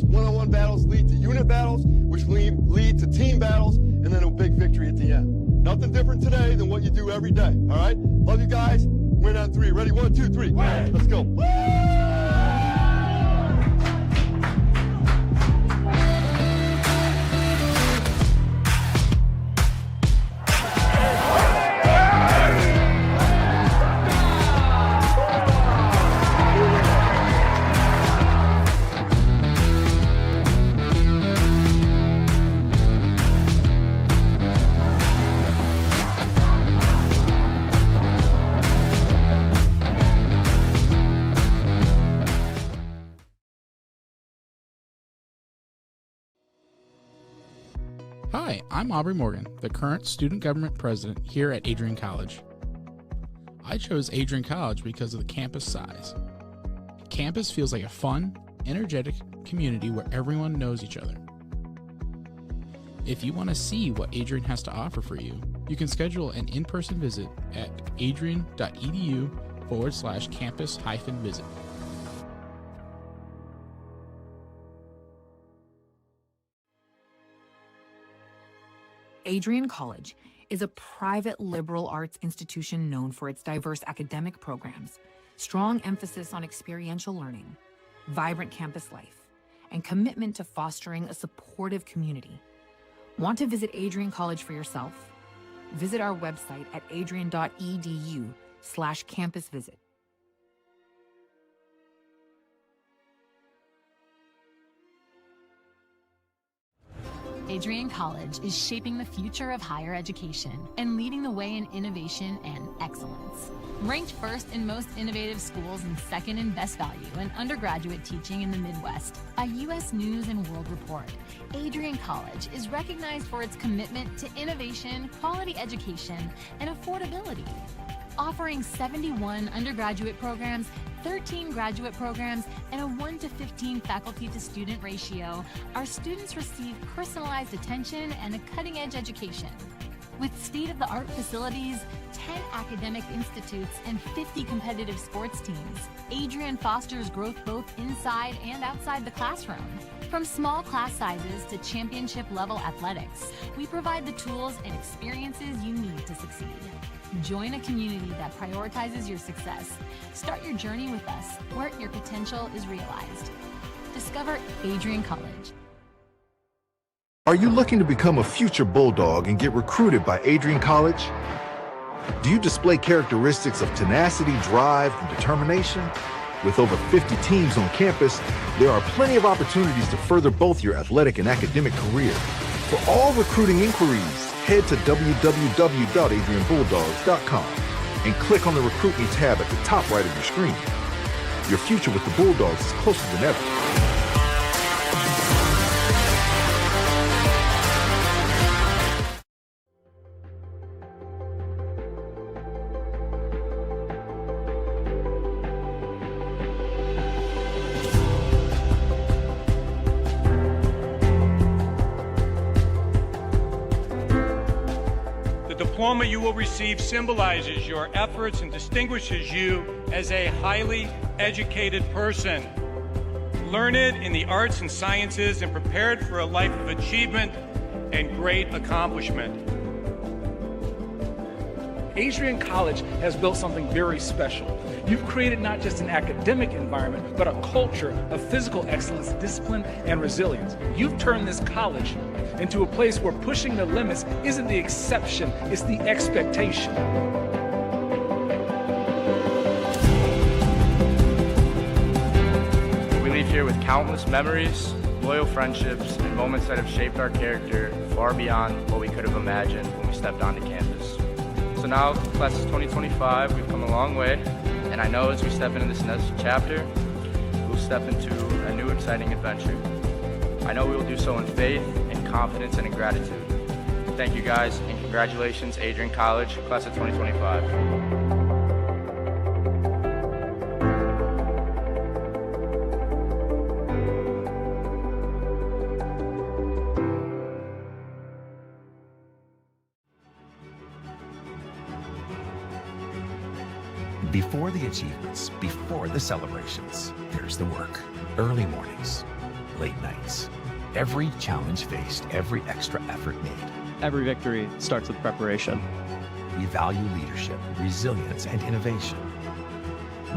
One-on-one battles lead to unit battles, which lead to team battles, and then a big victory at the end. Nothing different today than what you do every day, all right? Love you guys. Win on three. Ready? 1, 2, 3. Let's go. Hi, I'm Aubrey Morgan, the current student government president here at Adrian College. I chose Adrian College because of the campus size. Campus feels like a fun, energetic community where everyone knows each other. If you want to see what Adrian has to offer for you, you can schedule an in-person visit at adrian.edu/campus-visit. Adrian College is a private liberal arts institution known for its diverse academic programs, strong emphasis on experiential learning, vibrant campus life, and commitment to fostering a supportive community. Want to visit Adrian College for yourself? Visit our website at adrian.edu/campus-visit. Adrian College is shaping the future of higher education and leading the way in innovation and excellence. Ranked first in most innovative schools and second in best value in undergraduate teaching in the Midwest by U.S. News and World Report, Adrian College is recognized for its commitment to innovation, quality education, and affordability. Offering 71 undergraduate programs, 13 graduate programs, and a 1-to-15 faculty-to-student ratio, our students receive personalized attention and a cutting-edge education. With state-of-the-art facilities, 10 academic institutes, and 50 competitive sports teams, Adrian fosters growth both inside and outside the classroom. From small class sizes to championship-level athletics, we provide the tools and experiences you need to succeed. Join a community that prioritizes your success. Start your journey with us, where your potential is realized. Discover Adrian College. Are you looking to become a future Bulldog and get recruited by Adrian College? Do you display characteristics of tenacity, drive, and determination? With over 50 teams on campus, there are plenty of opportunities to further both your athletic and academic career. For all recruiting inquiries, head to www.adrianbulldogs.com and click on the Recruit Me tab at the top right of your screen. Your future with the Bulldogs is closer than ever. diploma you will receive symbolizes your efforts and distinguishes you as a highly educated person. Learned in the arts and sciences and prepared for a life of achievement and great accomplishment. Adrian College has built something very special. You've created not just an academic environment, but a culture of physical excellence, discipline, and resilience. You've turned this college into a place where pushing the limits isn't the exception, it's the expectation. We leave here with countless memories, loyal friendships, and moments that have shaped our character far beyond what we could have imagined when we stepped onto campus. So now, class of 2025, we've come a long way, and I know as we step into this next chapter, we'll step into a new exciting adventure. I know we will do so in faith, in confidence, and in gratitude. Thank you guys, and congratulations, Adrian College, class of 2025. Before the achievements, before the celebrations, there's the work. Early mornings, late nights. Every challenge faced, every extra effort made. Every victory starts with preparation. We value leadership, resilience, and innovation.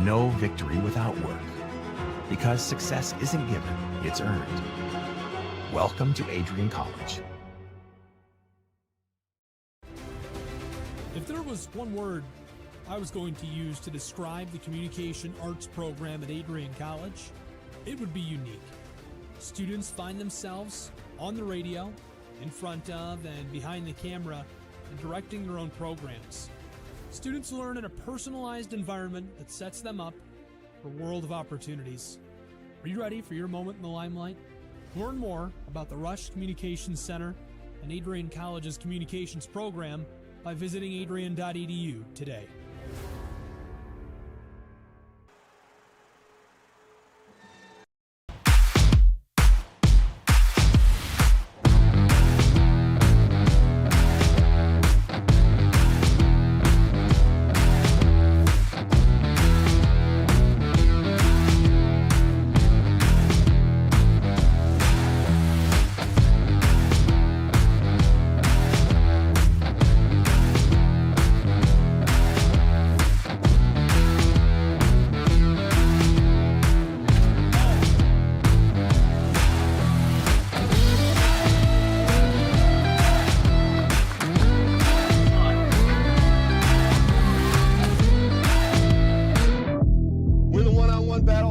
No victory without work. Because success isn't given, it's earned. Welcome to Adrian College. If there was one word I was going to use to describe the communication arts program at Adrian College, it would be unique. Students find themselves on the radio, in front of and behind the camera, and directing their own programs. Students learn in a personalized environment that sets them up for a world of opportunities. Are you ready for your moment in the limelight? Learn more about the Rush Communications Center and Adrian College's communications program by visiting adrian.edu today.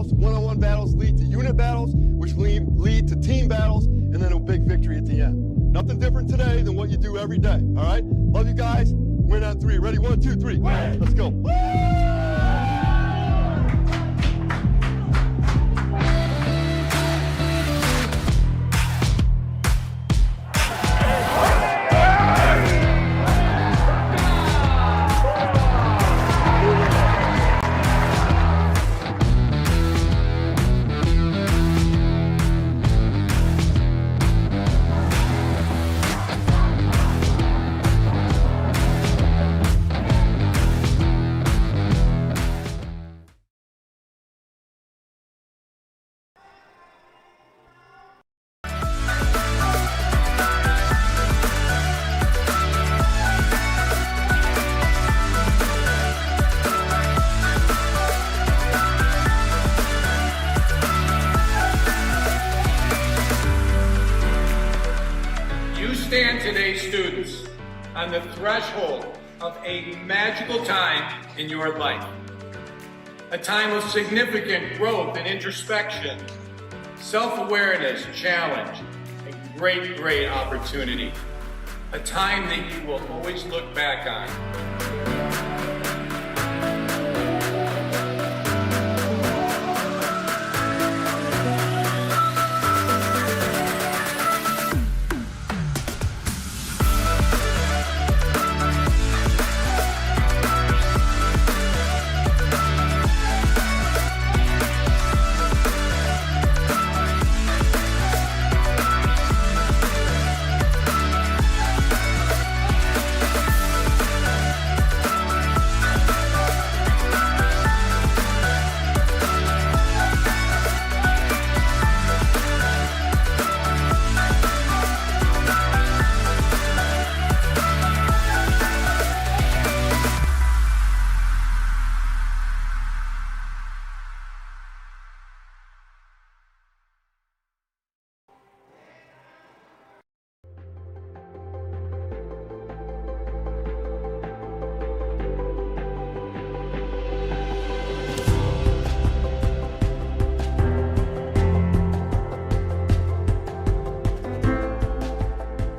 One-on-one battles lead to unit battles, which lead to team battles, and then a big victory at the end. Nothing different today than what you do every day, all right? Love you guys. Win on three. Ready? 1, 2, 3. Let's go. Stand today, students, on the threshold of a magical time in your life. A time of significant growth and introspection, self-awareness, challenge, and great opportunity. A time that you will always look back on.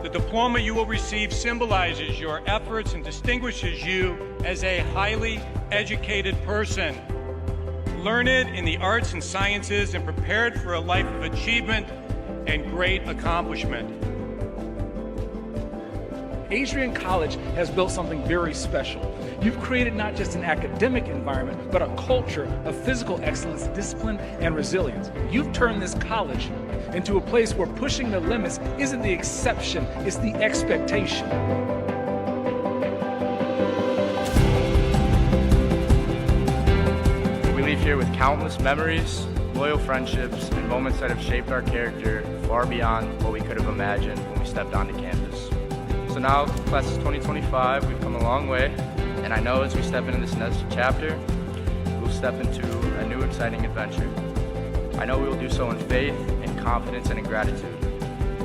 The diploma you will receive symbolizes your efforts and distinguishes you as a highly educated person. Learned in the arts and sciences and prepared for a life of achievement and great accomplishment. Adrian College has built something very special. You've created not just an academic environment, but a culture of physical excellence, discipline, and resilience. You've turned this college into a place where pushing the limits isn't the exception, it's the expectation. We leave here with countless memories, loyal friendships, and moments that have shaped our character far beyond what we could have imagined when we stepped onto campus. So now, class of 2025, we've come a long way, and I know as we step into this next chapter, we'll step into a new exciting adventure. I know we will do so in faith, in confidence, and in gratitude.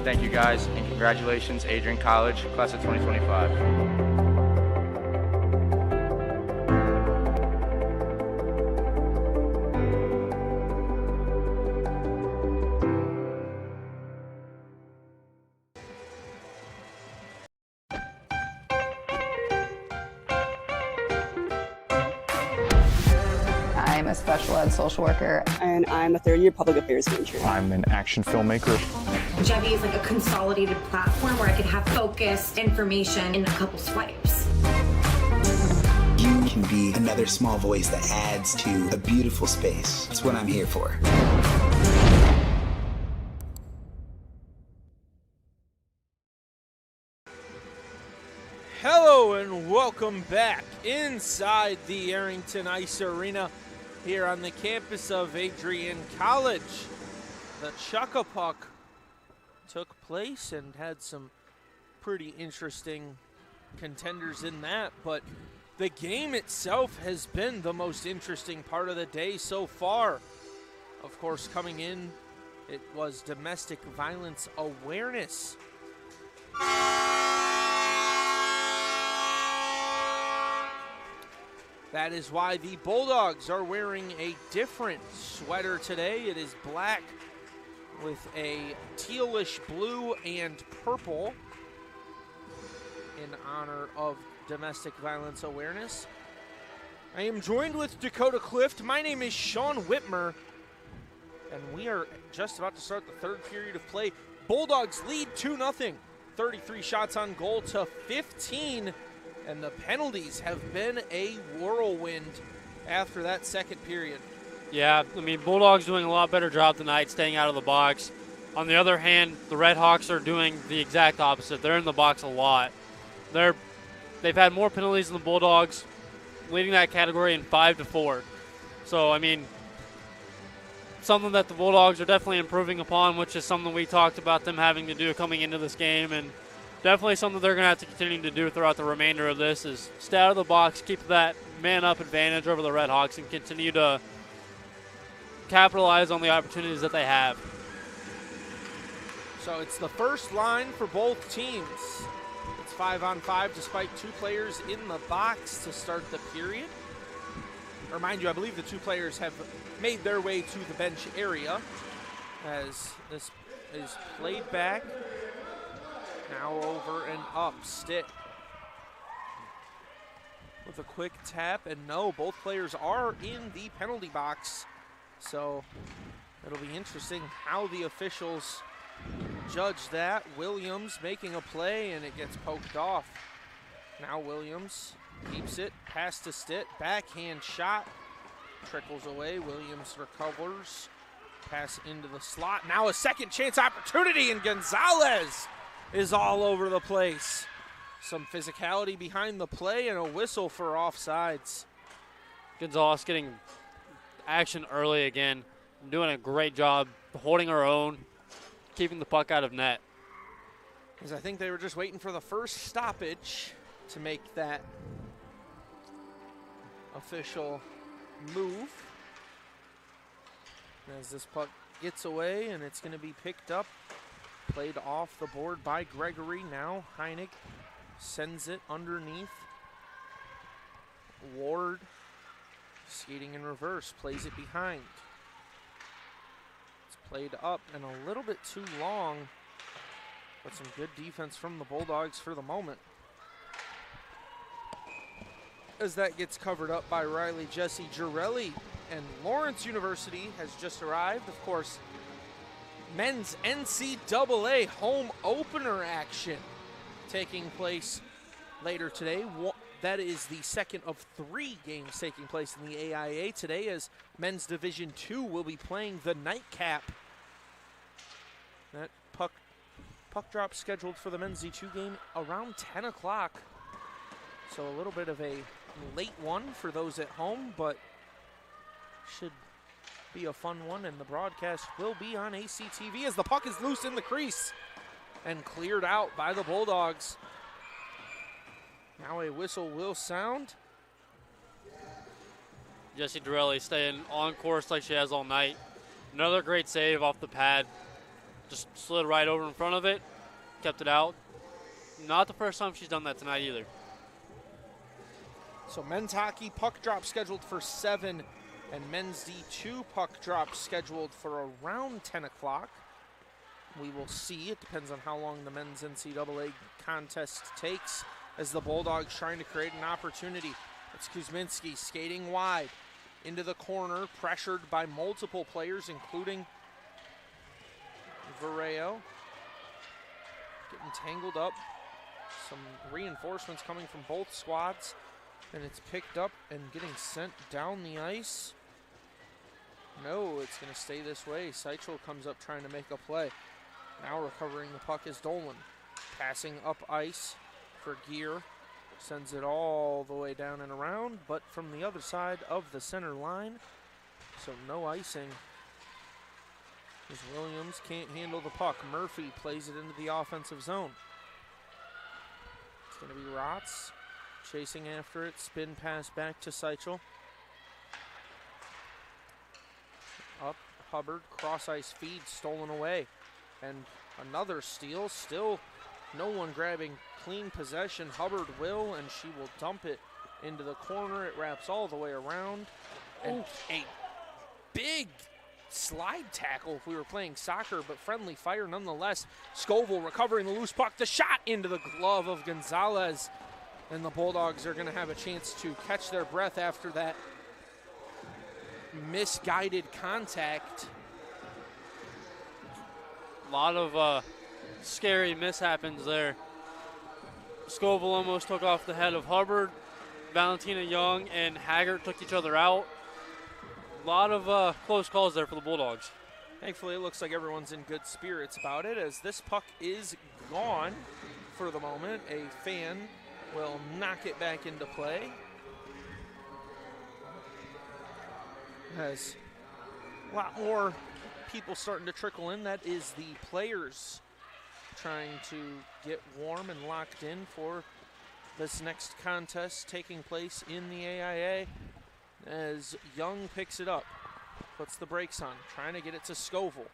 Thank you guys, and congratulations, Adrian College, class of 2025. I'm a special ed social worker. And I'm a third-year public affairs major. I'm an action filmmaker. Jevi is like a consolidated platform where I could have focused information in a couple swipes. You can be another small voice that adds to a beautiful space. That's what I'm here for. Hello and welcome back inside the Arrington Ice Arena here on the campus of Adrian College. The Chuck-a-Puck took place and had some pretty interesting contenders in that, but the game itself has been the most interesting part of the day so far. Of course, coming in, it was domestic violence awareness. That is why the Bulldogs are wearing a different sweater today. It is black with a tealish blue and purple in honor of domestic violence awareness. I am joined with Dakota Clift. My name is Sean Whitmer, and we are just about to start the third period of play. Bulldogs lead 2-0, 33 shots on goal to 15. And the penalties have been a whirlwind after that second period. Yeah, I mean, Bulldogs doing a lot better job tonight staying out of the box. On the other hand, the Red Hawks are doing the exact opposite. They're in the box a lot. They've had more penalties than the Bulldogs, leading that category in 5-4. So, I mean, something that the Bulldogs are definitely improving upon, which is something we talked about them having to do coming into this game, and definitely something they're going to have to continue to do throughout the remainder of this is stay out of the box, keep that man-up advantage over the Red Hawks, and continue to capitalize on the opportunities that they have. So it's the first line for both teams. It's 5-on-5 despite two players in the box to start the period. Remind you, I believe the two players have made their way to the bench area as this is played back. Now over and up, Stitt with a quick tap, and no, both players are in the penalty box. So it'll be interesting how the officials judge that. Williams making a play, and it gets poked off. Now Williams keeps it, pass to Stitt, backhand shot, trickles away. Williams recovers, pass into the slot. Now a second chance opportunity, and Gonzalez is all over the place. Some physicality behind the play and a whistle for offsides. Gonzalez getting action early again, doing a great job holding her own, keeping the puck out of net. Because I think they were just waiting for the first stoppage to make that official move. As this puck gets away, and it's going to be picked up, played off the board by Gregory. Now Heinig sends it underneath. Ward skating in reverse, plays it behind. It's played up and a little bit too long But some good defense from the Bulldogs for the moment. As that gets covered up by Riley Jesse Girelli. And Lawrence University has just arrived. Of course, men's NCAA home opener action taking place later today. That is the second of 3 games taking place in the AIA today, as men's Division II will be playing the nightcap. That puck drop scheduled for the men's D2 game around 10 o'clock. So a little bit of a late one for those at home, but should be a fun one, and the broadcast will be on ACTV as the puck is loose in the crease and cleared out by the Bulldogs. Now a whistle will sound. Jesse Dorelli staying on course like she has all night. Another great save off the pad. Just slid right over in front of it, kept it out. Not the first time she's done that tonight either. So men's hockey puck drop scheduled for 7, and men's D2 puck drop scheduled for around 10 o'clock. We will see. It depends on how long the men's NCAA contest takes, as the Bulldogs trying to create an opportunity. It's Kuzminski skating wide into the corner, pressured by multiple players, including Vareo. Getting tangled up. Some reinforcements coming from both squads, and it's picked up and getting sent down the ice. No, it's going to stay this way. Seichel comes up trying to make a play. Now recovering the puck is Dolan. Passing up ice for Gear. Sends it all the way down and around, but from the other side of the center line. So no icing. As Williams can't handle the puck. Murphy plays it into the offensive zone. It's going to be Rotz chasing after it. Spin pass back to Seichel. Up, Hubbard, cross ice feed, stolen away. And another steal, still no one grabbing clean possession. Hubbard will, and she will dump it into the corner. It wraps all the way around. And a big slide tackle if we were playing soccer, but friendly fire nonetheless. Scoville recovering the loose puck. The shot into the glove of Gonzalez. And the Bulldogs are going to have a chance to catch their breath after that misguided contact. A lot of scary mishaps there. Scoville almost took off the head of Hubbard. Valentina Young and Haggart took each other out. A lot of close calls there for the Bulldogs. Thankfully, it looks like everyone's in good spirits about it, as this puck is gone for the moment. A fan will knock it back into play. Has a lot more people starting to trickle in. That is the players trying to get warm and locked in for this next contest taking place in the AIA, as Young picks it up, puts the brakes on, trying to get it to Scoville.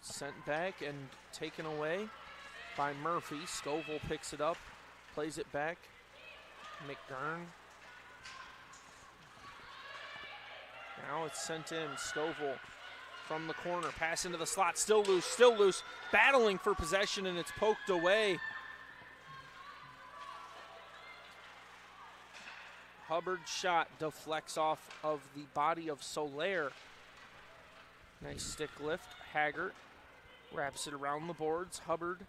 Sent back and taken away by Murphy. Scoville picks it up, plays it back. McGurn. Now it's sent in. Scoville from the corner, pass into the slot, still loose, battling for possession, and it's poked away. Hubbard's shot deflects off of the body of Soler. Nice stick lift. Haggart wraps it around the boards. Hubbard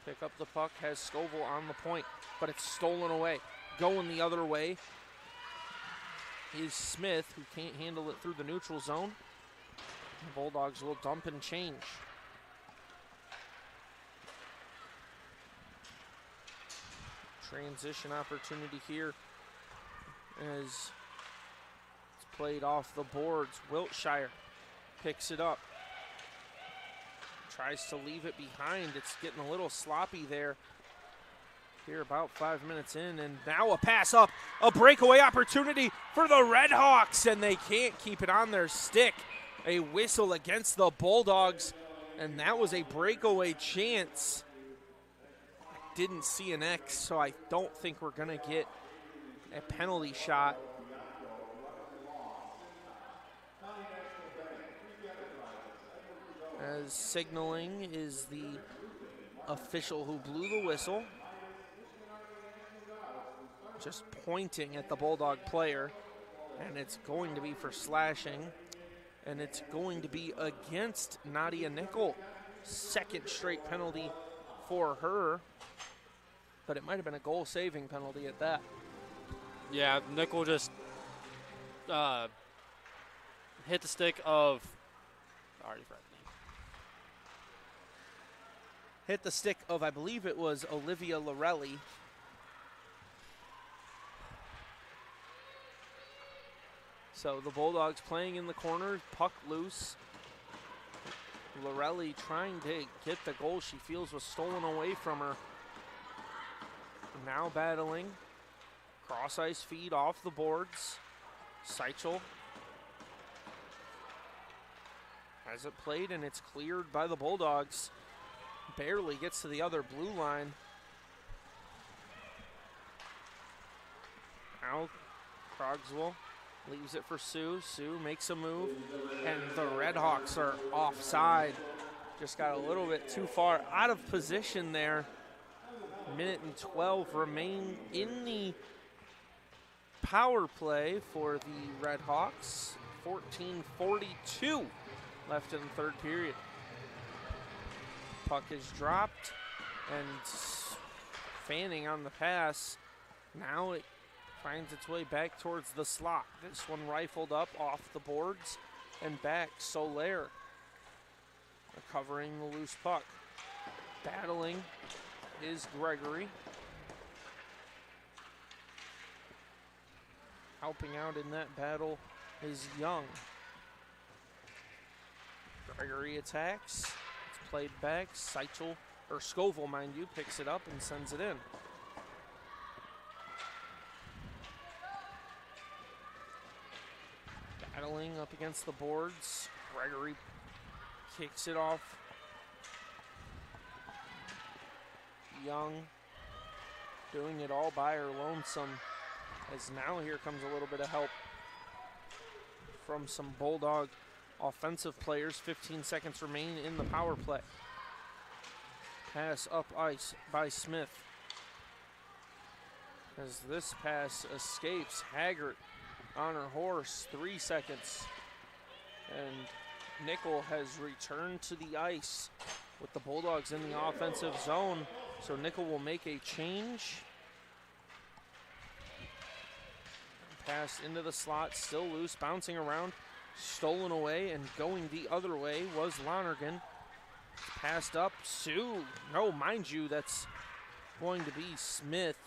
pick up the puck, has Scoville on the point, but it's stolen away. Going the other way is Smith, who can't handle it through the neutral zone. The Bulldogs will dump and change. Transition opportunity here as it's played off the boards. Wiltshire picks it up. Tries to leave it behind. It's getting a little sloppy there. Here about 5 minutes in, and now a pass up. A breakaway opportunity for the Redhawks, and they can't keep it on their stick. A whistle against the Bulldogs, and that was a breakaway chance. I didn't see an X, so I don't think we're going to get a penalty shot. as signaling is the official who blew the whistle. Just pointing at the Bulldog player, and it's going to be for slashing, and it's going to be against Nadia Nickel. Second straight penalty for her, but it might have been a goal-saving penalty at that. Yeah, Nickel just hit the stick of, hit the stick of, I believe it was Olivia Lorelli. So the Bulldogs playing in the corner, puck loose. Lorelli trying to get the goal she feels was stolen away from her. Now battling. Cross ice feed off the boards. Seichel has it played, and it's cleared by the Bulldogs. Barely gets to the other blue line. Now Crogswell leaves it for Sue. Sue makes a move, and the Redhawks are offside. Just got a little bit too far out of position there. Minute and 12 remain in the power play for the Redhawks. 14:42 left in the third period. Puck is dropped, and Fanning on the pass. Now it finds its way back towards the slot. This one rifled up off the boards and back. Soler recovering the loose puck. Battling is Gregory. Helping out in that battle is Young. Gregory attacks. It's played back. Seichel, or Scoville, mind you, picks it up and sends it in. Battling up against the boards. Gregory kicks it off. Young doing it all by her lonesome, as now here comes a little bit of help from some Bulldog offensive players. 15 seconds remain in the power play. Pass up ice by Smith. As this pass escapes, Haggart on her horse, 3 seconds. And Nickel has returned to the ice with the Bulldogs in the offensive zone. So Nickel will make a change. Pass into the slot, still loose, bouncing around, stolen away, and going the other way was Lonergan. Passed up, Sue. No, mind you, that's going to be Smith.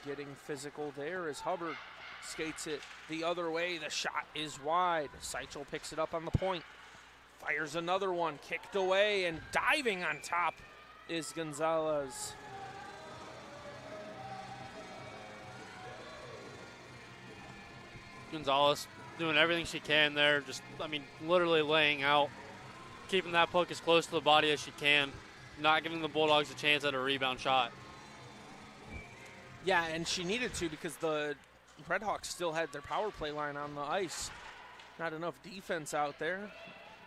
Getting physical there as Hubbard skates it the other way. The shot is wide. Seichel picks it up on the point. Fires another one, kicked away, and diving on top is Gonzalez. Gonzalez doing everything she can there. Just, literally laying out, keeping that puck as close to the body as she can, not giving the Bulldogs a chance at a rebound shot. Yeah, and she needed to because the Redhawks still had their power play line on the ice. Not enough defense out there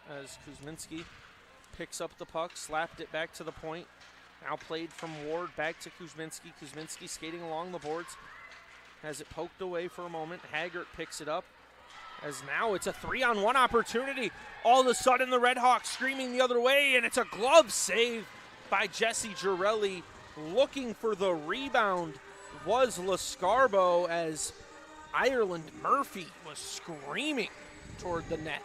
as Kuzminski picks up the puck, slapped it back to the point. Now played from Ward back to Kuzminski. Kuzminski skating along the boards. Has it poked away for a moment. Haggart picks it up. As now it's a 3-on-1 opportunity. All of a sudden the Redhawks screaming the other way, and it's a glove save by Jesse Girelli. Looking for the rebound was Lascarbo as Ireland Murphy was screaming toward the net.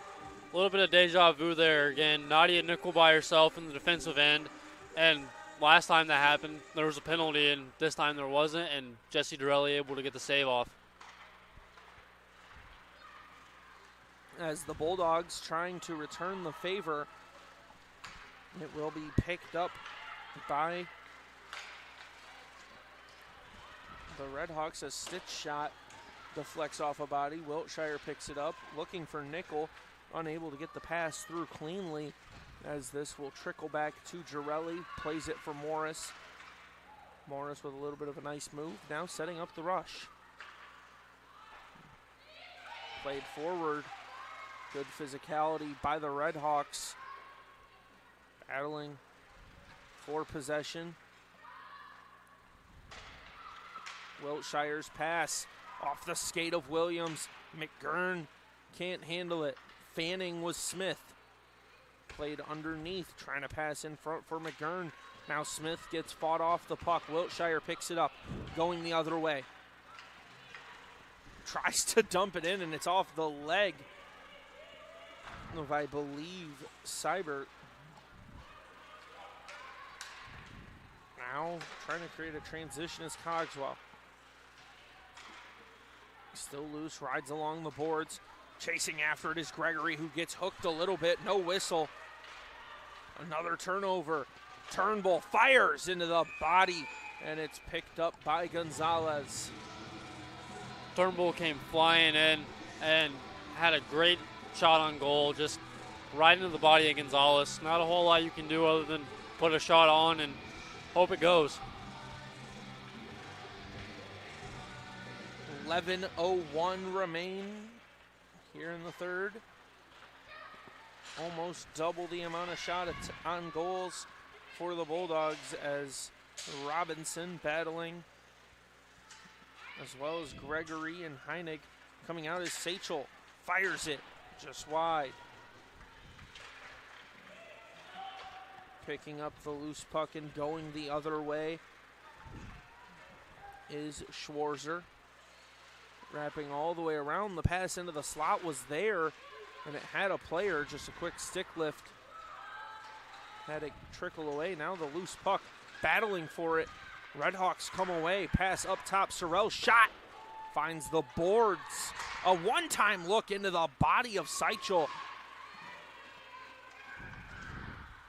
A little bit of deja vu there again. Nadia Nickel by herself in the defensive end, and last time that happened there was a penalty, and this time there wasn't, and Jesse Girelli able to get the save off. As the Bulldogs trying to return the favor, it will be picked up by the Redhawks. A stitch shot deflects off a body. Wiltshire picks it up, looking for Nickel, unable to get the pass through cleanly, as this will trickle back to Girelli. Plays it for Morris. Morris with a little bit of a nice move, now setting up the rush. Played forward. Good physicality by the Redhawks. battling for possession. Wiltshire's pass off the skate of Williams. McGurn can't handle it. Fanning was Smith. Played underneath, trying to pass in front for McGurn. Now Smith gets fought off the puck. Wiltshire picks it up, going the other way. Tries to dump it in, and it's off the leg of, I believe, Seibert. Now trying to create a transition is Cogswell. Still loose, rides along the boards. Chasing after it is Gregory, who gets hooked a little bit. No whistle. Another turnover. Turnbull fires into the body, and it's picked up by Gonzalez. Turnbull came flying in and had a great shot on goal, just right into the body of Gonzalez. Not a whole lot you can do other than put a shot on and hope it goes. 11:01 remain here in the third. Almost double the amount of shot on goals for the Bulldogs, as Robinson battling, as well as Gregory and Heinig. Coming out as Sachel fires it just wide. Picking up the loose puck and going the other way is Schwarzer. Wrapping all the way around. The pass into the slot was there, and it had a player. Just a quick stick lift. Had it trickle away. Now the loose puck, battling for it. Redhawks come away. Pass up top. Sorrell shot. Finds the boards. A one-time look into the body of Seichel.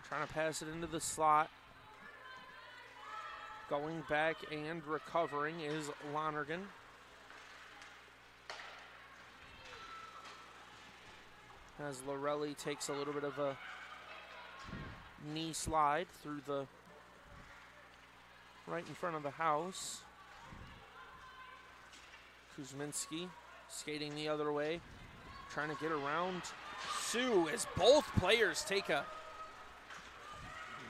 Trying to pass it into the slot. Going back and recovering is Lonergan. As Lorelli takes a little bit of a knee slide through the right in front of the house. Kuzminski skating the other way, trying to get around Sue as both players take a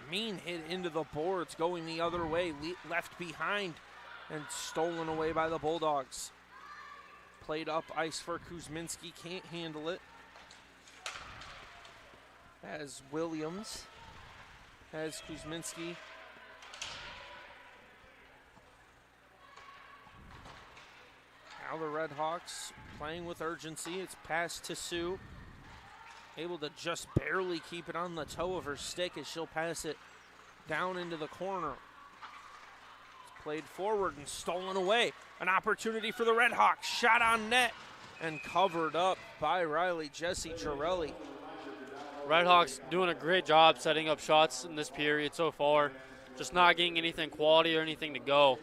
mean hit into the boards, going the other way, left behind and stolen away by the Bulldogs. Played up ice for Kuzminski, can't handle it. As Williams has Kuzminski. Now the Redhawks playing with urgency. It's passed to Sue. Able to just barely keep it on the toe of her stick as she'll pass it down into the corner. It's played forward and stolen away. An opportunity for the Redhawks. Shot on net and covered up by Riley Jesse Girelli. Redhawks doing a great job setting up shots in this period so far. Just not getting anything quality or anything to go.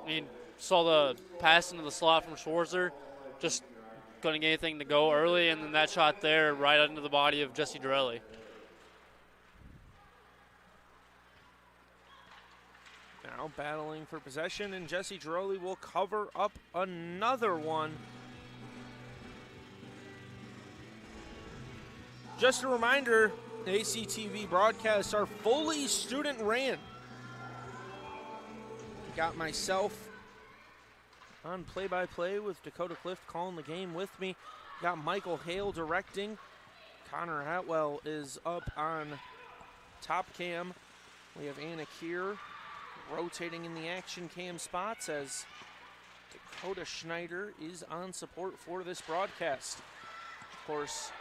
I mean, saw the pass into the slot from Schwarzer. Just couldn't get anything to go early, and then that shot there right into the body of Jesse Dorelli. Now battling for possession, and Jesse Girelli will cover up another one. Just a reminder, ACTV broadcasts are fully student ran. Got myself on play-by-play with Dakota Clift calling the game with me. Got Michael Hale directing. Connor Hatwell is up on top cam. We have Anna Keir rotating in the action cam spots as Dakota Schneider is on support for this broadcast. Of course,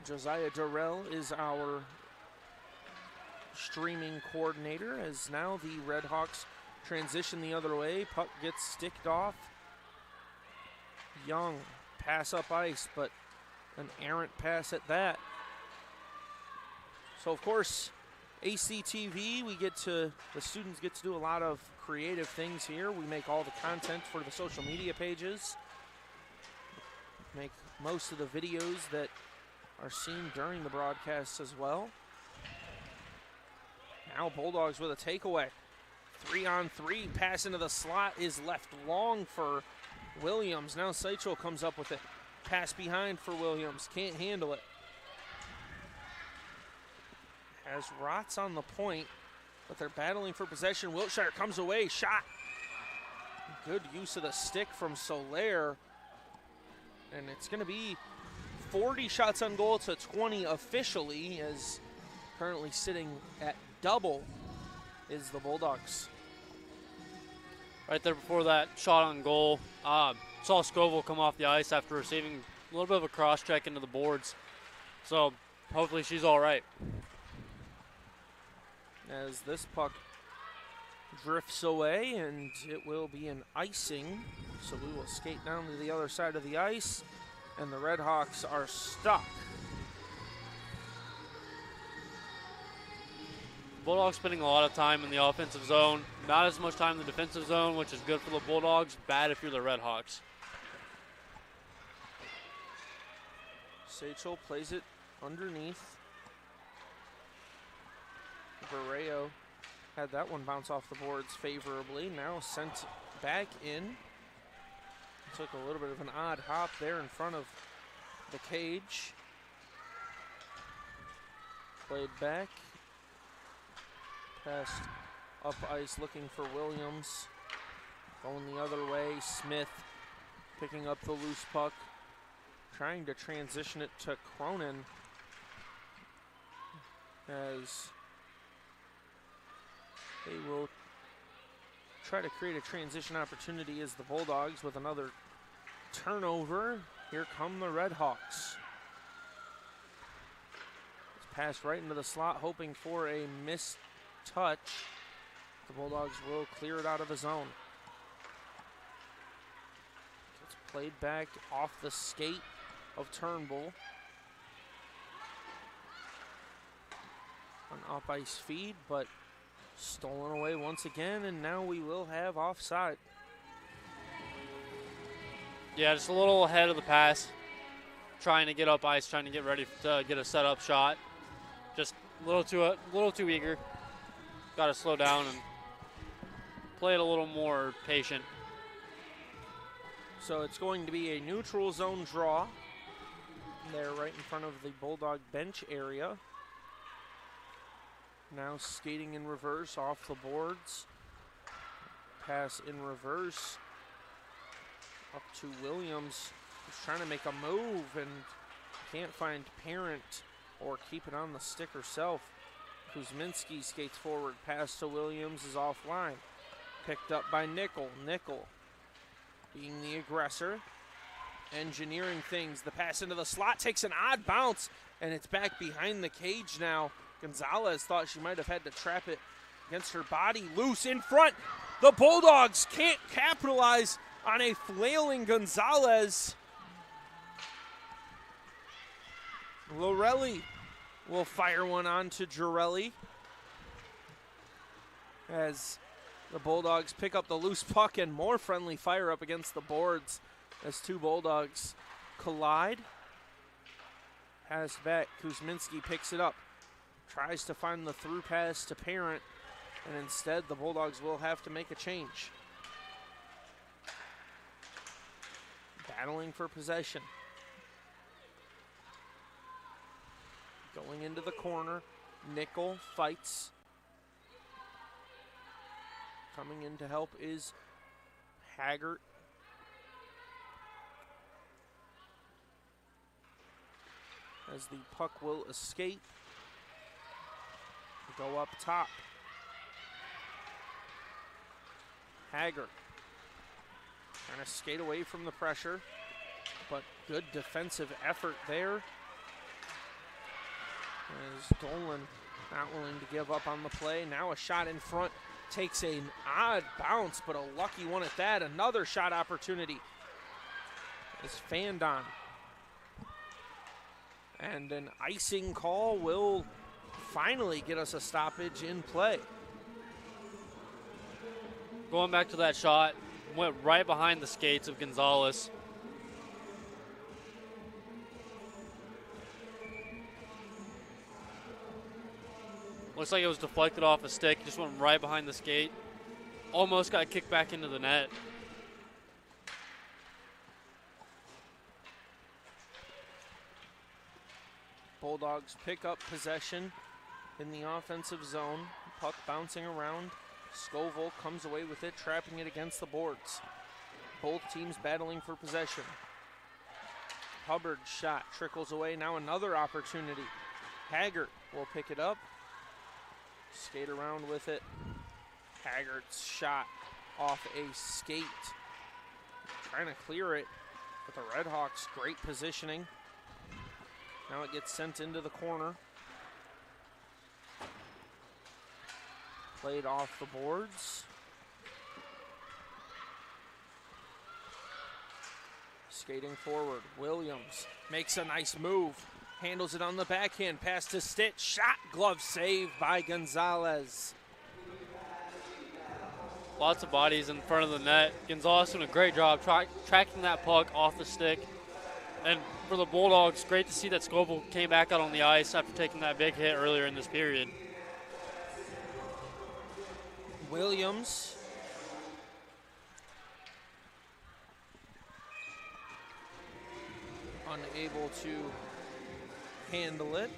Josiah Durrell is our streaming coordinator, as now the Redhawks transition the other way. Puck gets sticked off. Young, pass up ice, but an errant pass at that. So of course, ACTV, the students get to do a lot of creative things here. We make all the content for the social media pages. Make most of the videos that are seen during the broadcasts as well. Now Bulldogs with a takeaway. 3-on-3, pass into the slot is left long for Williams. Now Seichel comes up with it. Pass behind for Williams, can't handle it. as Rott's on the point, but they're battling for possession. Wiltshire comes away, shot. Good use of the stick from Soler. And it's going to be 40 shots on goal to 20 officially, as currently sitting at double is the Bulldogs. Right there before that shot on goal, saw Scoville come off the ice after receiving a little bit of a cross check into the boards. So hopefully she's all right. As this puck drifts away, and it will be an icing. So we will skate down to the other side of the ice, and the Redhawks are stuck. Bulldogs spending a lot of time in the offensive zone, not as much time in the defensive zone, which is good for the Bulldogs, bad if you're the Redhawks. Sachel plays it underneath. Barreo had that one bounce off the boards favorably, now sent back in. Took a little bit of an odd hop there in front of the cage. Played back. Passed up ice looking for Williams. Going the other way, Smith picking up the loose puck. Trying to transition it to Cronin as they will try to create a transition opportunity as the Bulldogs with another turnover. Here come the Redhawks. It's passed right into the slot, hoping for a missed touch. The Bulldogs will clear it out of the zone. It's played back off the skate of Turnbull. An up-ice feed, but stolen away once again, and now we will have offside. Yeah, just a little ahead of the pass. Trying to get up ice, trying to get ready to get a set-up shot. Just a little too eager. Got to slow down and play it a little more patient. So it's going to be a neutral zone draw. They're right in front of the Bulldog bench area. Now skating in reverse off the boards. Pass in reverse up to Williams, who's trying to make a move and can't find Parent or keep it on the stick herself. Kuzminski skates forward, pass to Williams is offline. Picked up by Nickel. Nickel being the aggressor, engineering things. The pass into the slot takes an odd bounce, and it's back behind the cage now. Gonzalez thought she might have had to trap it against her body. Loose in front. The Bulldogs can't capitalize on a flailing Gonzalez. Lorelli will fire one on to Girelli as the Bulldogs pick up the loose puck, and more friendly fire up against the boards as two Bulldogs collide. Pass back, Kuzminski picks it up, tries to find the through pass to Parent, and instead the Bulldogs will have to make a change. Battling for possession. Going into the corner, Nickel fights. Coming in to help is Haggart. As the puck will escape. Go up top. Haggart trying to skate away from the pressure, but good defensive effort there. As Dolan not willing to give up on the play. Now a shot in front takes an odd bounce, but a lucky one at that. Another shot opportunity is fanned on. And an icing call will finally get us a stoppage in play. Going back to that shot, went right behind the skates of Gonzalez. Looks like it was deflected off a stick, just went right behind the skate. Almost got kicked back into the net. Bulldogs pick up possession in the offensive zone. Puck bouncing around. Scoville comes away with it, trapping it against the boards. Both teams battling for possession. Hubbard's shot trickles away. Now another opportunity. Haggart will pick it up. Skate around with it. Haggart's shot off a skate. Trying to clear it, but the Redhawks, great positioning. Now it gets sent into the corner. Played off the boards. Skating forward, Williams makes a nice move. Handles it on the backhand, pass to Stitt. Shot, glove save by Gonzalez. Lots of bodies in front of the net. Gonzalez doing a great job tracking that puck off the stick. And for the Bulldogs, great to see that Scoville came back out on the ice after taking that big hit earlier in this period. Williams. Unable to handle it.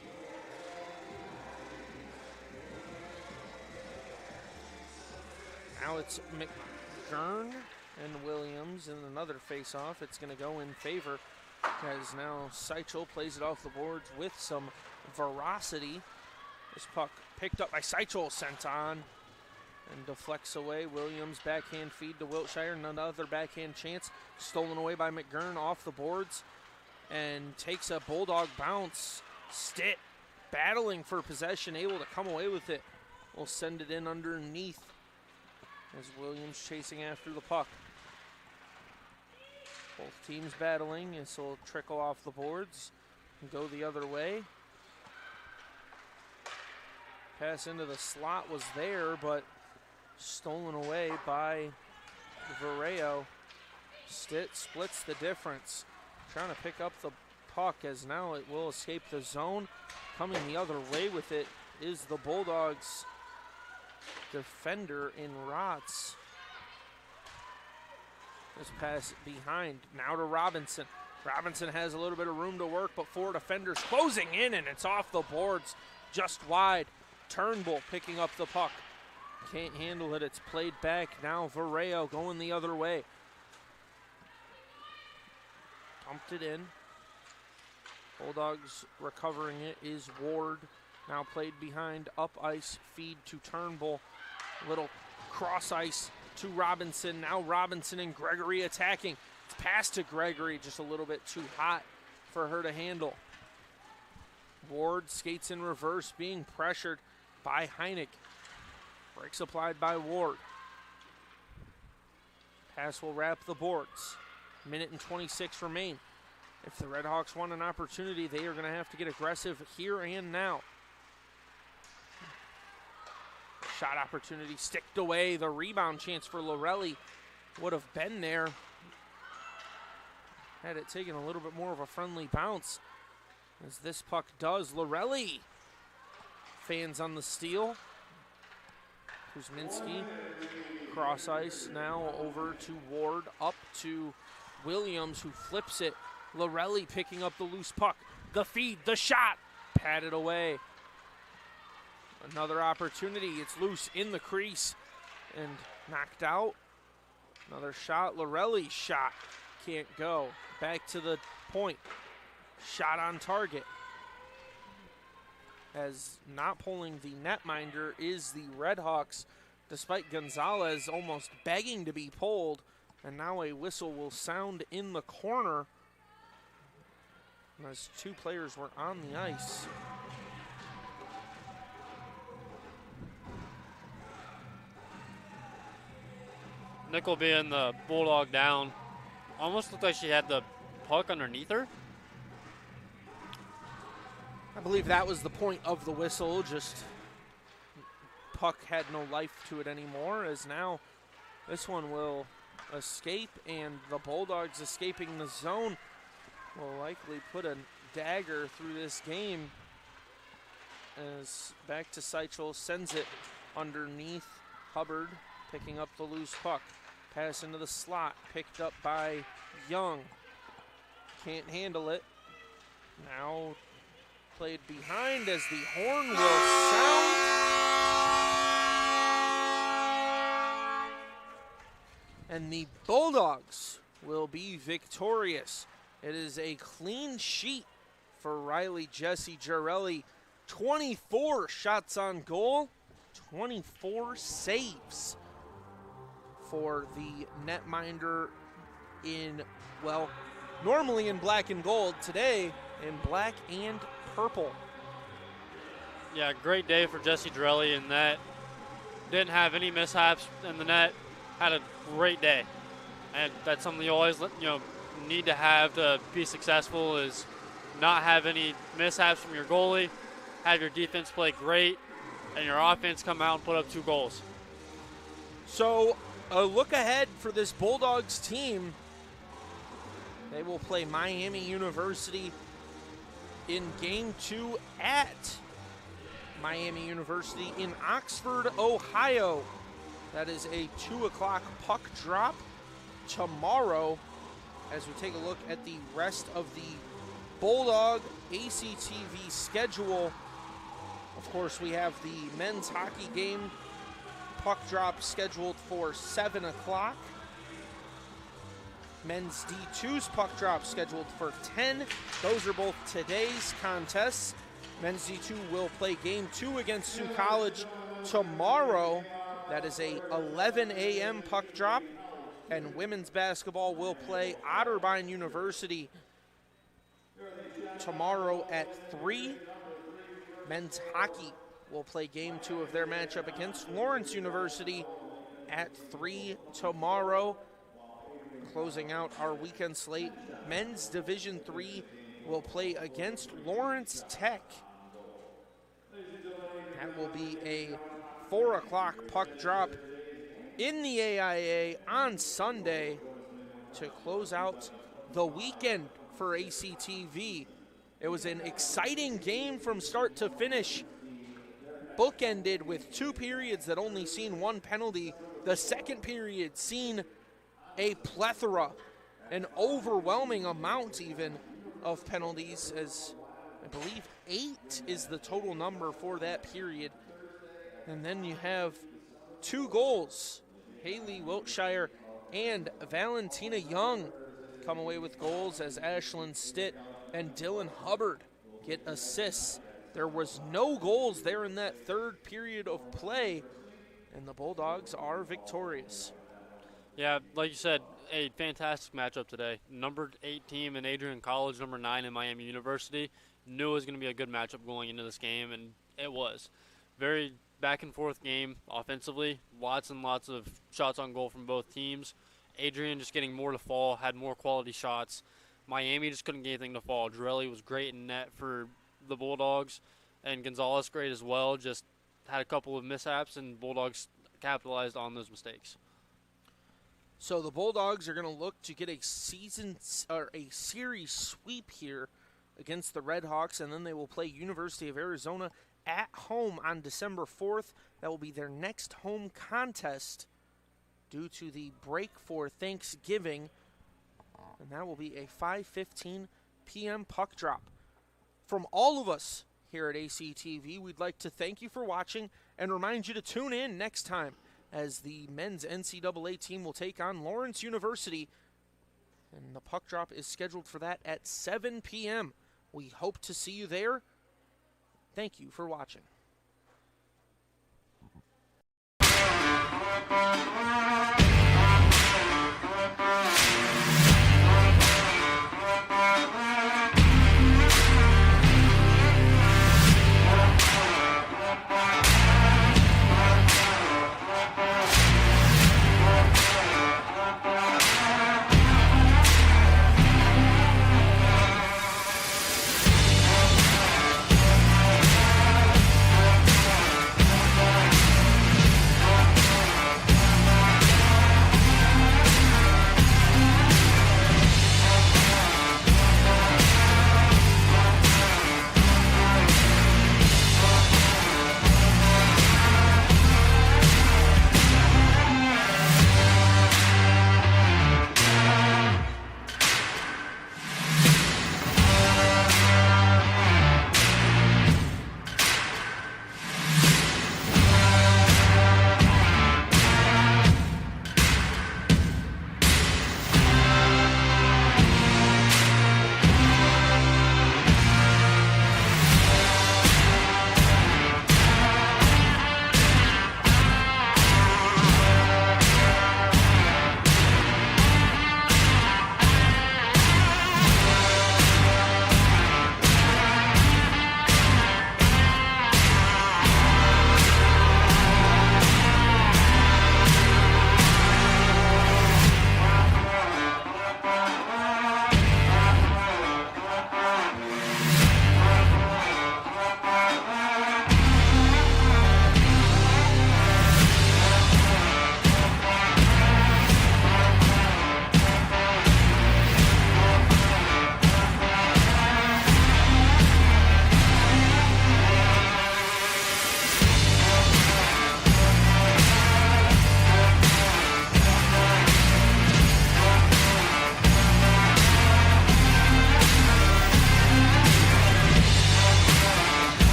Now it's McGurn and Williams in another face-off. It's going to go in favor as now Seichel plays it off the boards with some veracity. This puck picked up by Seichel, sent on and deflects away. Williams backhand feed to Wiltshire. Another backhand chance stolen away by McGurn off the boards and takes a Bulldog bounce. Stitt battling for possession, able to come away with it. We'll send it in underneath as Williams chasing after the puck. Both teams battling. This will trickle off the boards and go the other way. Pass into the slot was there, but stolen away by Vareo. Stitt splits the difference. Trying to pick up the puck as now it will escape the zone. Coming the other way with it is the Bulldogs defender in Rotz. This pass behind, now to Robinson. Robinson has a little bit of room to work, but four defenders closing in, and it's off the boards just wide. Turnbull picking up the puck. Can't handle it, it's played back. Now Vareo going the other way. Pumped it in. Bulldogs recovering it is Ward. Now played behind, up ice, feed to Turnbull. Little cross ice to Robinson. Now Robinson and Gregory attacking. It's passed to Gregory, just a little bit too hot for her to handle. Ward skates in reverse, being pressured by Heineck. Breaks applied by Ward. Pass will wrap the boards. Minute and 26 remain. If the Redhawks want an opportunity, they are going to have to get aggressive here and now. Shot opportunity sticked away. The rebound chance for Lorelli would have been there. Had it taken a little bit more of a friendly bounce, as this puck does. Lorelli fans on the steal. Kuzminski cross ice now over to Ward, up to Williams, who flips it. Lorelli picking up the loose puck. The feed, the shot, patted away. Another opportunity, it's loose in the crease and knocked out. Another shot, Lorelli's shot, can't go. Back to the point, shot on target. As not pulling the netminder is the Redhawks, despite Gonzalez almost begging to be pulled. And now a whistle will sound in the corner as two players were on the ice. Nickel being the Bulldog down. Almost looked like she had the puck underneath her. I believe that was the point of the whistle, just puck had no life to it anymore, as now this one will escape, and the Bulldogs escaping the zone will likely put a dagger through this game, as back to Seichel, sends it underneath. Hubbard picking up the loose puck. Pass into the slot, picked up by Young. Can't handle it. Now played behind as the horn will sound. And the Bulldogs will be victorious. It is a clean sheet for Riley Jesse Jarelli. 24 shots on goal, 24 saves for the netminder in, well, normally in black and gold, today in black and purple. Yeah, great day for Jesse Jarelli in that. Didn't have any mishaps in the net. Had a great day. And that's something you always need to have to be successful, is not have any mishaps from your goalie, have your defense play great, and your offense come out and put up 2 goals. So a look ahead for this Bulldogs team. They will play Miami University in Game 2 at Miami University in Oxford, Ohio. That is a 2 o'clock puck drop tomorrow. As we take a look at the rest of the Bulldog ACTV schedule, of course, we have the men's hockey game puck drop scheduled for 7 o'clock. Men's D2's puck drop scheduled for 10. Those are both today's contests. Men's D2 will play Game 2 against Sioux College tomorrow. That is a 11 a.m. puck drop. And women's basketball will play Otterbein University tomorrow at 3. Men's hockey will play Game 2 of their matchup against Lawrence University at 3 tomorrow. Closing out our weekend slate, men's Division III will play against Lawrence Tech. That will be a 4 o'clock puck drop in the AIA on Sunday to close out the weekend for ACTV. It was an exciting game from start to finish. Bookended with 2 periods that only seen 1 penalty. The second period seen a plethora, an overwhelming amount even of penalties, as I believe 8 is the total number for that period. And then you have 2 goals. Haley Wiltshire and Valentina Young come away with goals as Ashlyn Stitt and Dylan Hubbard get assists. There was no goals there in that third period of play, and the Bulldogs are victorious. Yeah, like you said, a fantastic matchup today. Number 8 team in Adrian College, number 9 in Miami University. Knew it was going to be a good matchup going into this game, and it was. Very back and forth game offensively. Lots and lots of shots on goal from both teams. Adrian just getting more to fall, had more quality shots. Miami just couldn't get anything to fall. Jarelli was great in net for the Bulldogs, and Gonzalez great as well. Just had a couple of mishaps, and Bulldogs capitalized on those mistakes. So the Bulldogs are going to look to get a series sweep here against the Red Hawks, and then they will play University of Arizona at home on December 4th. That will be their next home contest due to the break for Thanksgiving, and that will be a 5:15 p.m. puck drop. From all of us here at ACTV, we'd like to thank you for watching and remind you to tune in next time as the men's NCAA team will take on Lawrence University, and the puck drop is scheduled for that at 7 p.m. We hope to see you there. Thank you for watching.